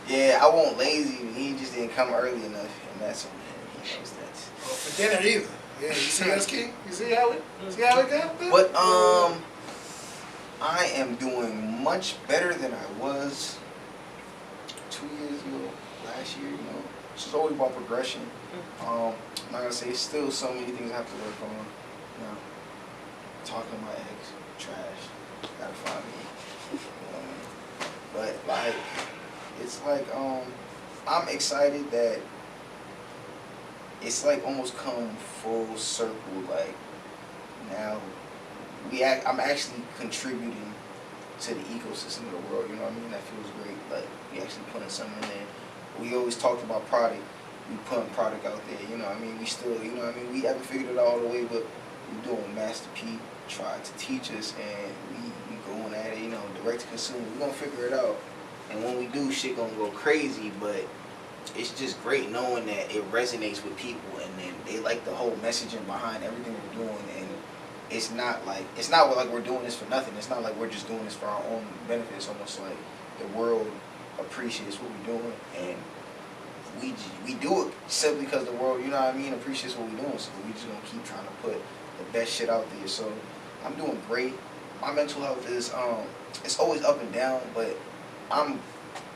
yeah, I won't lazy. He just didn't come early enough, and that's on him. He knows that. Oh, for dinner either. Yeah, you see us, Key? You see how it got? But I am doing much better than I was 2 years ago, last year. You know, it's just always about progression. I'm not gonna say still so many things I have to work on. You know, talking to my ex, trash, gotta find me. You know what I mean? But like, it's like I'm excited that it's like almost come full circle. Like now, I'm actually contributing to the ecosystem of the world. You know what I mean? That feels great. Like we actually putting something in there. We always talked about product. We putting product out there. You know what I mean? We still, you know what I mean? We haven't figured it out all the way, but we doing Master P tried to teach us, and we going at it. You know, direct to consumer. We gonna figure it out. And when we do, shit gonna go crazy. But it's just great knowing that it resonates with people, and then they like the whole messaging behind everything we're doing. And it's not like we're doing this for nothing. It's not like we're just doing this for our own benefit. It's almost like the world appreciates what we're doing, and we do it simply because the world, you know what I mean, appreciates what we're doing. So we just gonna keep trying to put the best shit out there. So I'm doing great. My mental health is it's always up and down, but I'm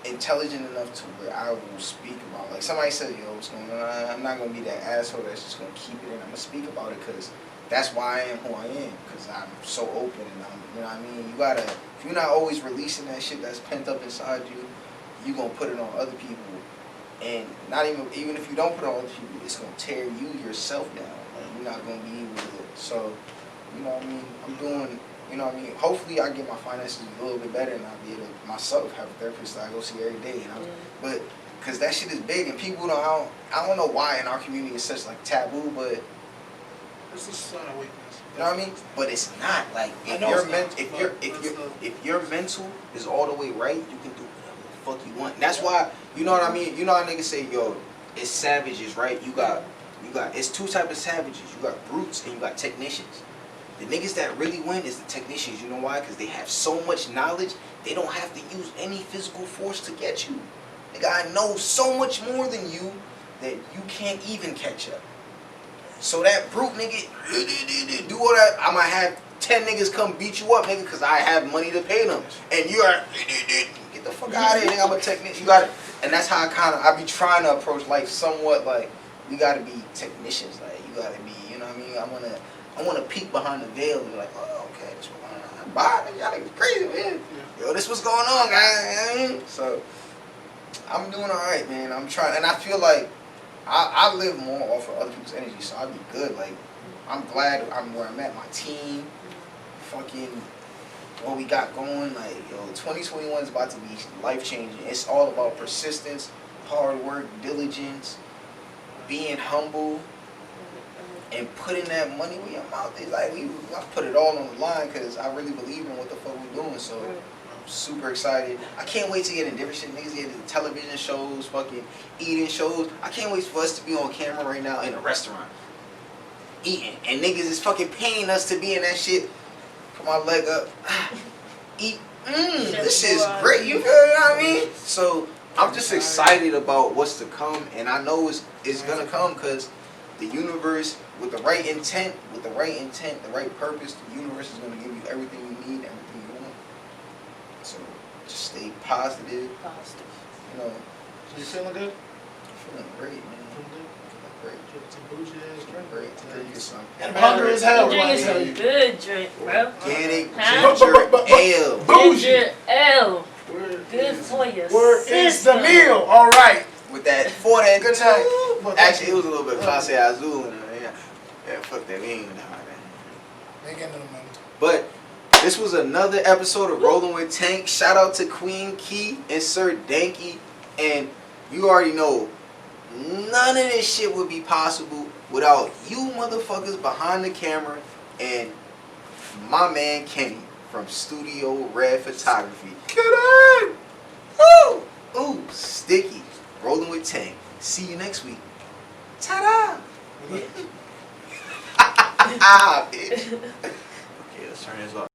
intelligent enough to where I will speak about. Like somebody said, yo, what's going on? I'm not gonna be that asshole that's just gonna keep it in. I'm gonna speak about it because that's why I am who I am, because I'm so open, and you know what I mean? You gotta, if you're not always releasing that shit that's pent up inside you, you gonna put it on other people, and not even if you don't put it on other people, it's gonna tear you yourself down. Like, you're not gonna be able to, so, you know what I mean? I'm doing, you know what I mean? Hopefully I get my finances a little bit better, and I'll be able to myself have a therapist that I go see every day, but, because that shit is big, and people don't, I don't know why in our community it's such like taboo, but It's a sign of weakness. you know what I mean? But it's not like if your mental is all the way right, you can do whatever the fuck you want. And that's why, you know what I mean? You know how niggas say, yo, it's savages, right? You got it's two types of savages. You got brutes and you got technicians. The niggas that really win is the technicians. You know why? Because they have so much knowledge, they don't have to use any physical force to get you. Nigga, I know so much more than you that you can't even catch up. So that brute nigga, do all that, I might have 10 niggas come beat you up, nigga, because I have money to pay them. And you are, get the fuck out of here, nigga, I'm a technician. You gotta, and that's how I be trying to approach life somewhat, like, we gotta be technicians, like, you gotta be, you know what I mean? I wanna peek behind the veil and be like, oh, okay, this what's going on. Bye, nigga, y'all niggas crazy, man. Yo, this what's going on, guys. So, I'm doing alright, man. I'm trying, and I feel like, I live more off of other people's energy, so I'd be good. Like, I'm glad I'm where I'm at. My team, fucking, what we got going. Like, yo, 2021 is about to be life changing. It's all about persistence, hard work, diligence, being humble, and putting that money where your mouth is. Like, I put it all on the line because I really believe in what the fuck we're doing. So, super excited. I can't wait to get in different shit. Niggas get into television shows, fucking eating shows. I can't wait for us to be on camera right now in a restaurant eating, and niggas is fucking paying us to be in that shit. Put my leg up, eat. This shit's great. You feel what I mean? So I'm just excited about what's to come, and I know it's gonna come because the universe, with the right intent, the right purpose, the universe is gonna give you everything you need, everything you want. So just stay positive. Positive. You know, So you feeling good? feeling great, man. Feeling good? Feeling great. It's a bougie ass drink. Great. Drink you some. And I'm hungry as hell. You're when I drinking tell some you. good drink, bro. Organic Huh? ginger ale. Bougie. Ginger ale. Where Good is- for you. Where is the meal? All right. With that, for that Good night. Well, Actually, it was a little bit Clase Azul in there. Yeah, fuck that. We ain't even know that. Ain't getting no money. But this was another episode of Rolling with Tank. Shout out to Queen Key and Sir Danky. And you already know, none of this shit would be possible without you motherfuckers behind the camera and my man Kenny from Studio Red Photography. Get in! Woo! Ooh, sticky. Rolling with Tank. See you next week. Ta-da! Bitch. Okay, let's turn this off.